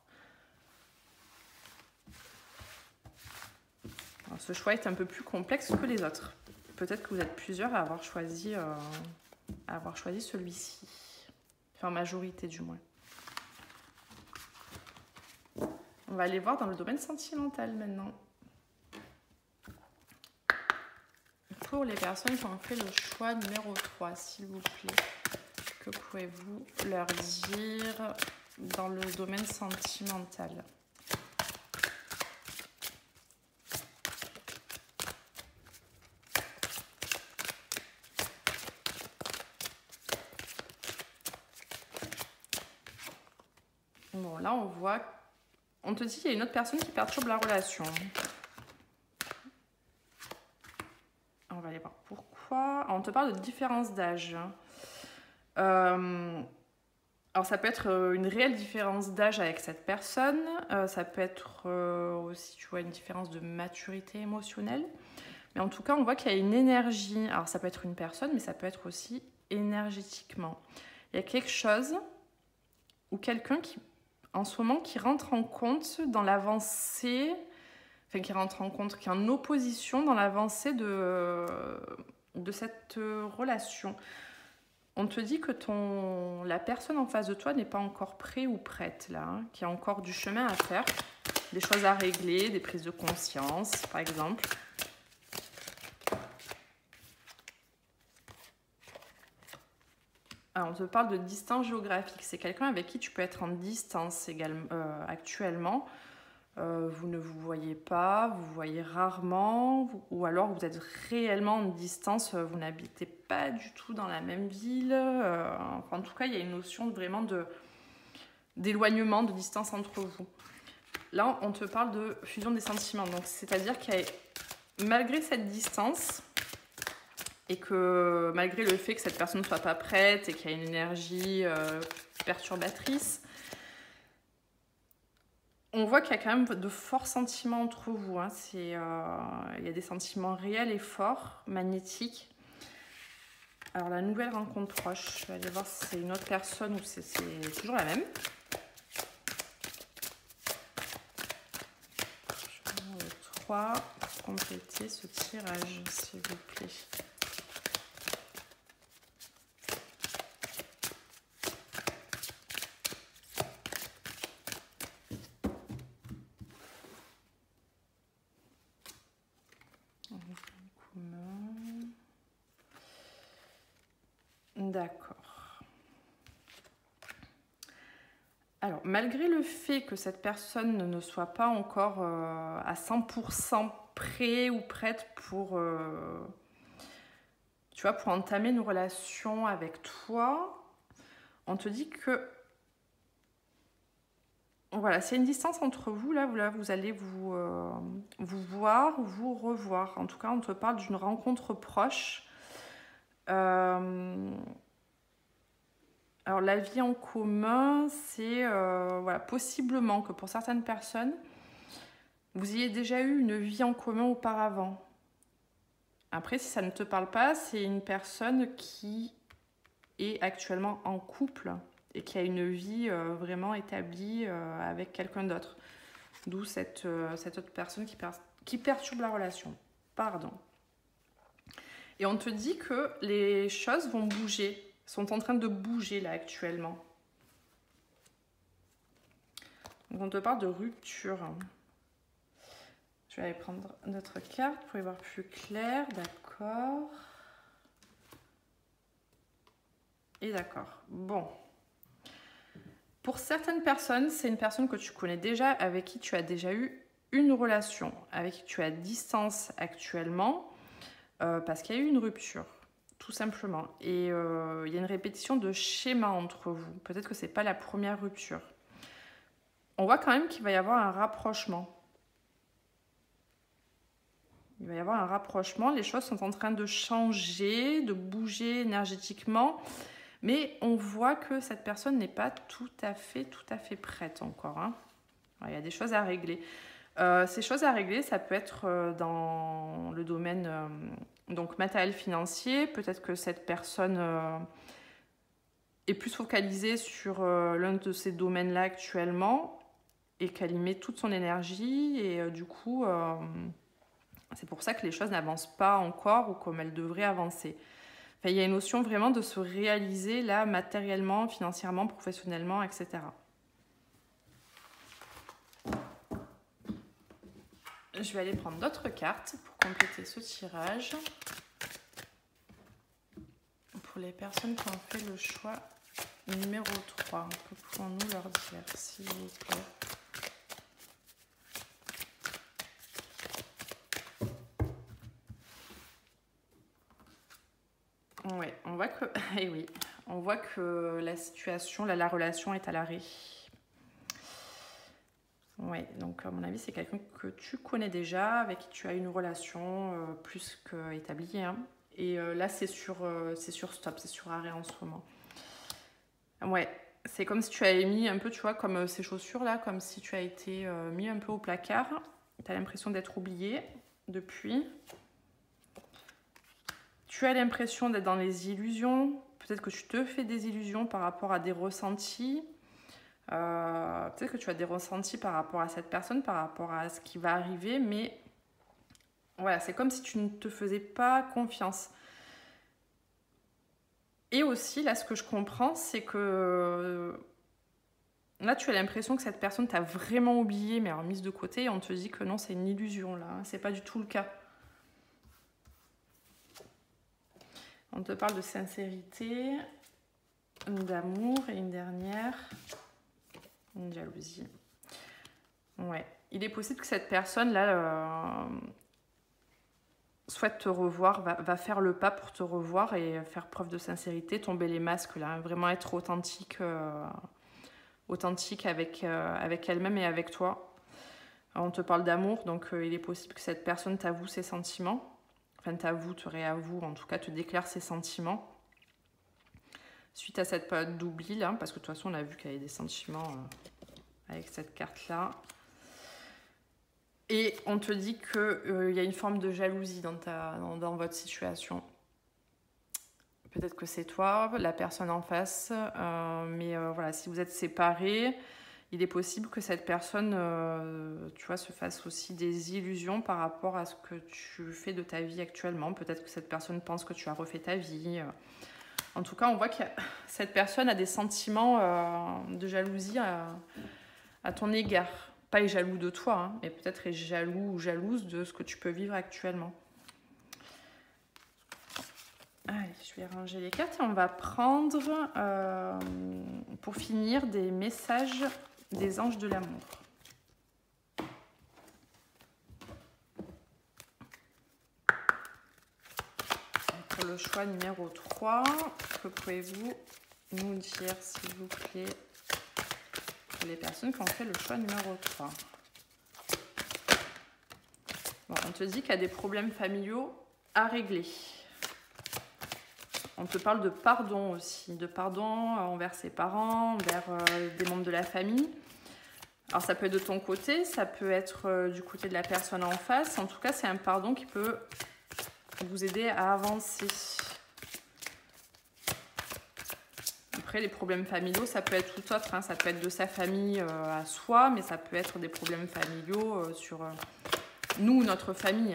Alors, ce choix est un peu plus complexe que les autres. Peut-être que vous êtes plusieurs à avoir choisi celui-ci. Enfin, en majorité du moins. On va aller voir dans le domaine sentimental maintenant. Pour les personnes qui ont fait le choix numéro 3, s'il vous plaît, que pouvez-vous leur dire dans le domaine sentimental? Bon, là, on te dit qu'il y a une autre personne qui perturbe la relation. On va aller voir pourquoi. Alors, on te parle de différence d'âge. Alors, ça peut être une réelle différence d'âge avec cette personne. Ça peut être aussi, tu vois, une différence de maturité émotionnelle. Mais en tout cas, on voit qu'il y a une énergie. Alors, ça peut être une personne, mais ça peut être aussi énergétiquement. Il y a quelque chose ou quelqu'un qui, en ce moment, qui rentre en compte dans l'avancée, enfin, qui rentre en compte, qui est en opposition dans l'avancée de cette relation. On te dit que la personne en face de toi n'est pas encore prêt ou prête, là, hein, qu'il y a encore du chemin à faire, des choses à régler, des prises de conscience, par exemple. Alors, on te parle de distance géographique. C'est quelqu'un avec qui tu peux être en distance également, actuellement. Vous ne vous voyez pas, vous voyez rarement, ou alors vous êtes réellement en distance, vous n'habitez pas du tout dans la même ville. Enfin, en tout cas, il y a une notion vraiment d'éloignement, de distance entre vous. Là, on te parle de fusion des sentiments. Donc, c'est-à-dire qu'il y a, malgré cette distance, et que malgré le fait que cette personne ne soit pas prête et qu'il y a une énergie perturbatrice, on voit qu'il y a quand même de forts sentiments entre vous. Hein. Il y a des sentiments réels et forts, magnétiques. Alors, la nouvelle rencontre proche, je vais aller voir si c'est une autre personne ou si c'est toujours la même. Je vais prendre le 3 pour compléter ce tirage, s'il vous plaît. D'accord. Alors, malgré le fait que cette personne ne soit pas encore à 100% prêt ou prête pour, tu vois, pour entamer une relation avec toi, on te dit que voilà, c'est une distance entre vous. Là, vous allez vous voir, vous revoir. En tout cas, on te parle d'une rencontre proche. Alors, la vie en commun, c'est voilà, possiblement que pour certaines personnes, vous ayez déjà eu une vie en commun auparavant. Après, si ça ne te parle pas, c'est une personne qui est actuellement en couple et qui a une vie vraiment établie avec quelqu'un d'autre. D'où cette autre personne qui perturbe la relation. Pardon. Et on te dit que les choses vont bouger, sont en train de bouger là actuellement. Donc on te parle de rupture. Je vais aller prendre notre carte pour y voir plus clair. D'accord. Et d'accord. Bon. Pour certaines personnes, c'est une personne que tu connais déjà, avec qui tu as déjà eu une relation, avec qui tu as distance actuellement, parce qu'il y a eu une rupture, tout simplement. Et il y a une répétition de schéma entre vous. Peut-être que ce n'est pas la première rupture. On voit quand même qu'il va y avoir un rapprochement. Il va y avoir un rapprochement. Les choses sont en train de changer, de bouger énergétiquement. Mais on voit que cette personne n'est pas tout à fait prête encore. Hein. Il y a des choses à régler. Ces choses à régler, ça peut être dans le domaine donc matériel financier. Peut-être que cette personne est plus focalisée sur l'un de ces domaines-là actuellement et qu'elle y met toute son énergie. Et du coup, c'est pour ça que les choses n'avancent pas encore ou comme elles devraient avancer. Enfin, il y a une notion vraiment de se réaliser là matériellement, financièrement, professionnellement, etc. Je vais aller prendre d'autres cartes pour compléter ce tirage. Pour les personnes qui ont fait le choix numéro 3, que pouvons-nous leur dire, s'il vous plaît? Ouais, on voit que, eh oui, on voit que la situation, là, la relation est à l'arrêt. Ouais, donc à mon avis, c'est quelqu'un que tu connais déjà, avec qui tu as une relation plus qu'établie. Hein. Et là, c'est sur stop, c'est sur arrêt en ce moment. Ouais, c'est comme si tu avais mis un peu, tu vois, comme ces chaussures-là, comme si tu as été mis un peu au placard. Tu as l'impression d'être oublié depuis. Tu as l'impression d'être dans les illusions. Peut-être que tu te fais des illusions par rapport à des ressentis. Peut-être que tu as des ressentis par rapport à cette personne, par rapport à ce qui va arriver. Mais voilà, c'est comme si tu ne te faisais pas confiance. Et aussi, là, ce que je comprends, c'est que là, tu as l'impression que cette personne t'a vraiment oublié, mais alors mise de côté. Et on te dit que non, c'est une illusion, là. C'est pas du tout le cas. On te parle de sincérité, d'amour et une dernière, une jalousie. Ouais. Il est possible que cette personne-là souhaite te revoir, va faire le pas pour te revoir et faire preuve de sincérité, tomber les masques, là, vraiment être authentique, authentique avec elle-même et avec toi. Alors, on te parle d'amour, donc il est possible que cette personne t'avoue ses sentiments. Enfin, t'avoue, te réavoue, en tout cas te déclare ses sentiments. Suite à cette période d'oubli, là, parce que de toute façon, on a vu qu'il y avait des sentiments avec cette carte-là. Et on te dit qu'il y a une forme de jalousie dans votre situation. Peut-être que c'est toi, la personne en face, mais voilà, si vous êtes séparés, il est possible que cette personne, tu vois, se fasse aussi des illusions par rapport à ce que tu fais de ta vie actuellement. Peut-être que cette personne pense que tu as refait ta vie. En tout cas, on voit que cette personne a des sentiments de jalousie à ton égard. Pas est jaloux de toi, hein, mais peut-être est jaloux ou jalouse de ce que tu peux vivre actuellement. Allez, je vais ranger les cartes et on va prendre, pour finir, des messages des anges de l'amour. Pour le choix numéro 3, que pouvez-vous nous dire, s'il vous plaît, pour les personnes qui ont fait le choix numéro 3? Bon, on te dit qu'il y a des problèmes familiaux à régler. On te parle de pardon aussi, de pardon envers ses parents, envers des membres de la famille. Alors ça peut être de ton côté, ça peut être du côté de la personne en face. En tout cas, c'est un pardon qui peut vous aider à avancer. Après, les problèmes familiaux, ça peut être tout autre, hein. Ça peut être de sa famille à soi, mais ça peut être des problèmes familiaux sur nous, notre famille,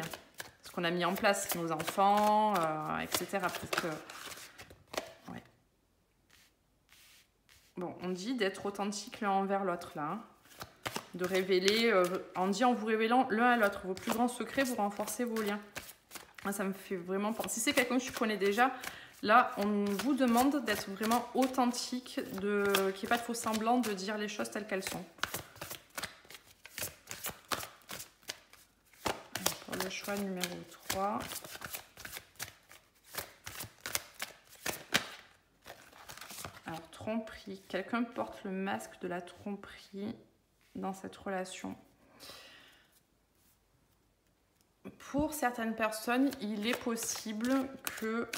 ce qu'on a mis en place, nos enfants, etc. Pour que... ouais. Bon, on dit d'être authentique l'un envers l'autre, là. Hein. De révéler, on dit en vous révélant l'un à l'autre vos plus grands secrets, vous renforcez vos liens. Moi, ça me fait vraiment penser. Si c'est quelqu'un que tu connais déjà, là, on vous demande d'être vraiment authentique, qu'il n'y ait pas de faux semblant, de dire les choses telles qu'elles sont. Pour le choix numéro 3. Alors, tromperie. Quelqu'un porte le masque de la tromperie dans cette relation. Pour certaines personnes, il est possible que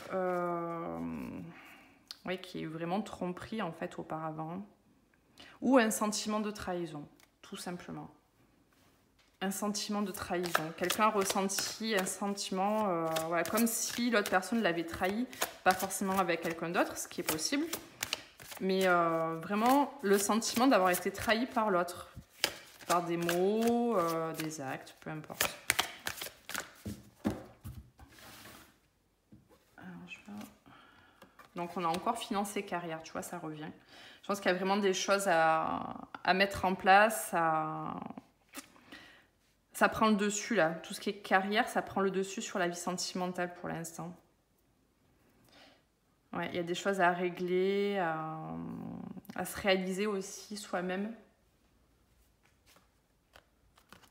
qu'il y ait vraiment tromperie en fait auparavant, ou un sentiment de trahison, tout simplement. Un sentiment de trahison. Quelqu'un a ressenti un sentiment, voilà, comme si l'autre personne l'avait trahi, pas forcément avec quelqu'un d'autre, ce qui est possible, mais vraiment le sentiment d'avoir été trahi par l'autre, par des mots, des actes, peu importe. Donc, on a encore financé carrière, tu vois, ça revient. Je pense qu'il y a vraiment des choses à mettre en place. Ça prend le dessus, là. Tout ce qui est carrière, ça prend le dessus sur la vie sentimentale pour l'instant. Ouais, il y a des choses à régler, à se réaliser aussi soi-même.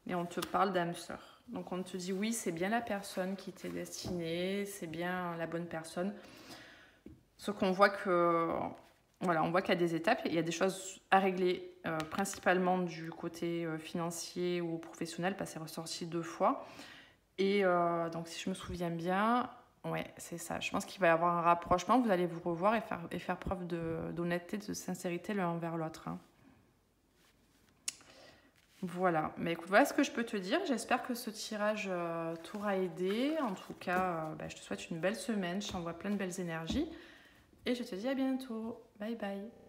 Et on te parle d'âme sœur. Donc, on te dit, oui, c'est bien la personne qui t'est destinée, c'est bien la bonne personne. Sauf qu'on voit que, voilà, on voit qu'il y a des étapes, il y a des choses à régler, principalement du côté financier ou professionnel, parce que c'est ressorti 2 fois. Et donc, si je me souviens bien, ouais, c'est ça. Je pense qu'il va y avoir un rapprochement, vous allez vous revoir et faire preuve d'honnêteté, de sincérité l'un envers l'autre. Hein. Voilà, mais écoute, voilà ce que je peux te dire. J'espère que ce tirage t'aura aidé. En tout cas, je te souhaite une belle semaine, je t'envoie plein de belles énergies. Et je te dis à bientôt. Bye bye.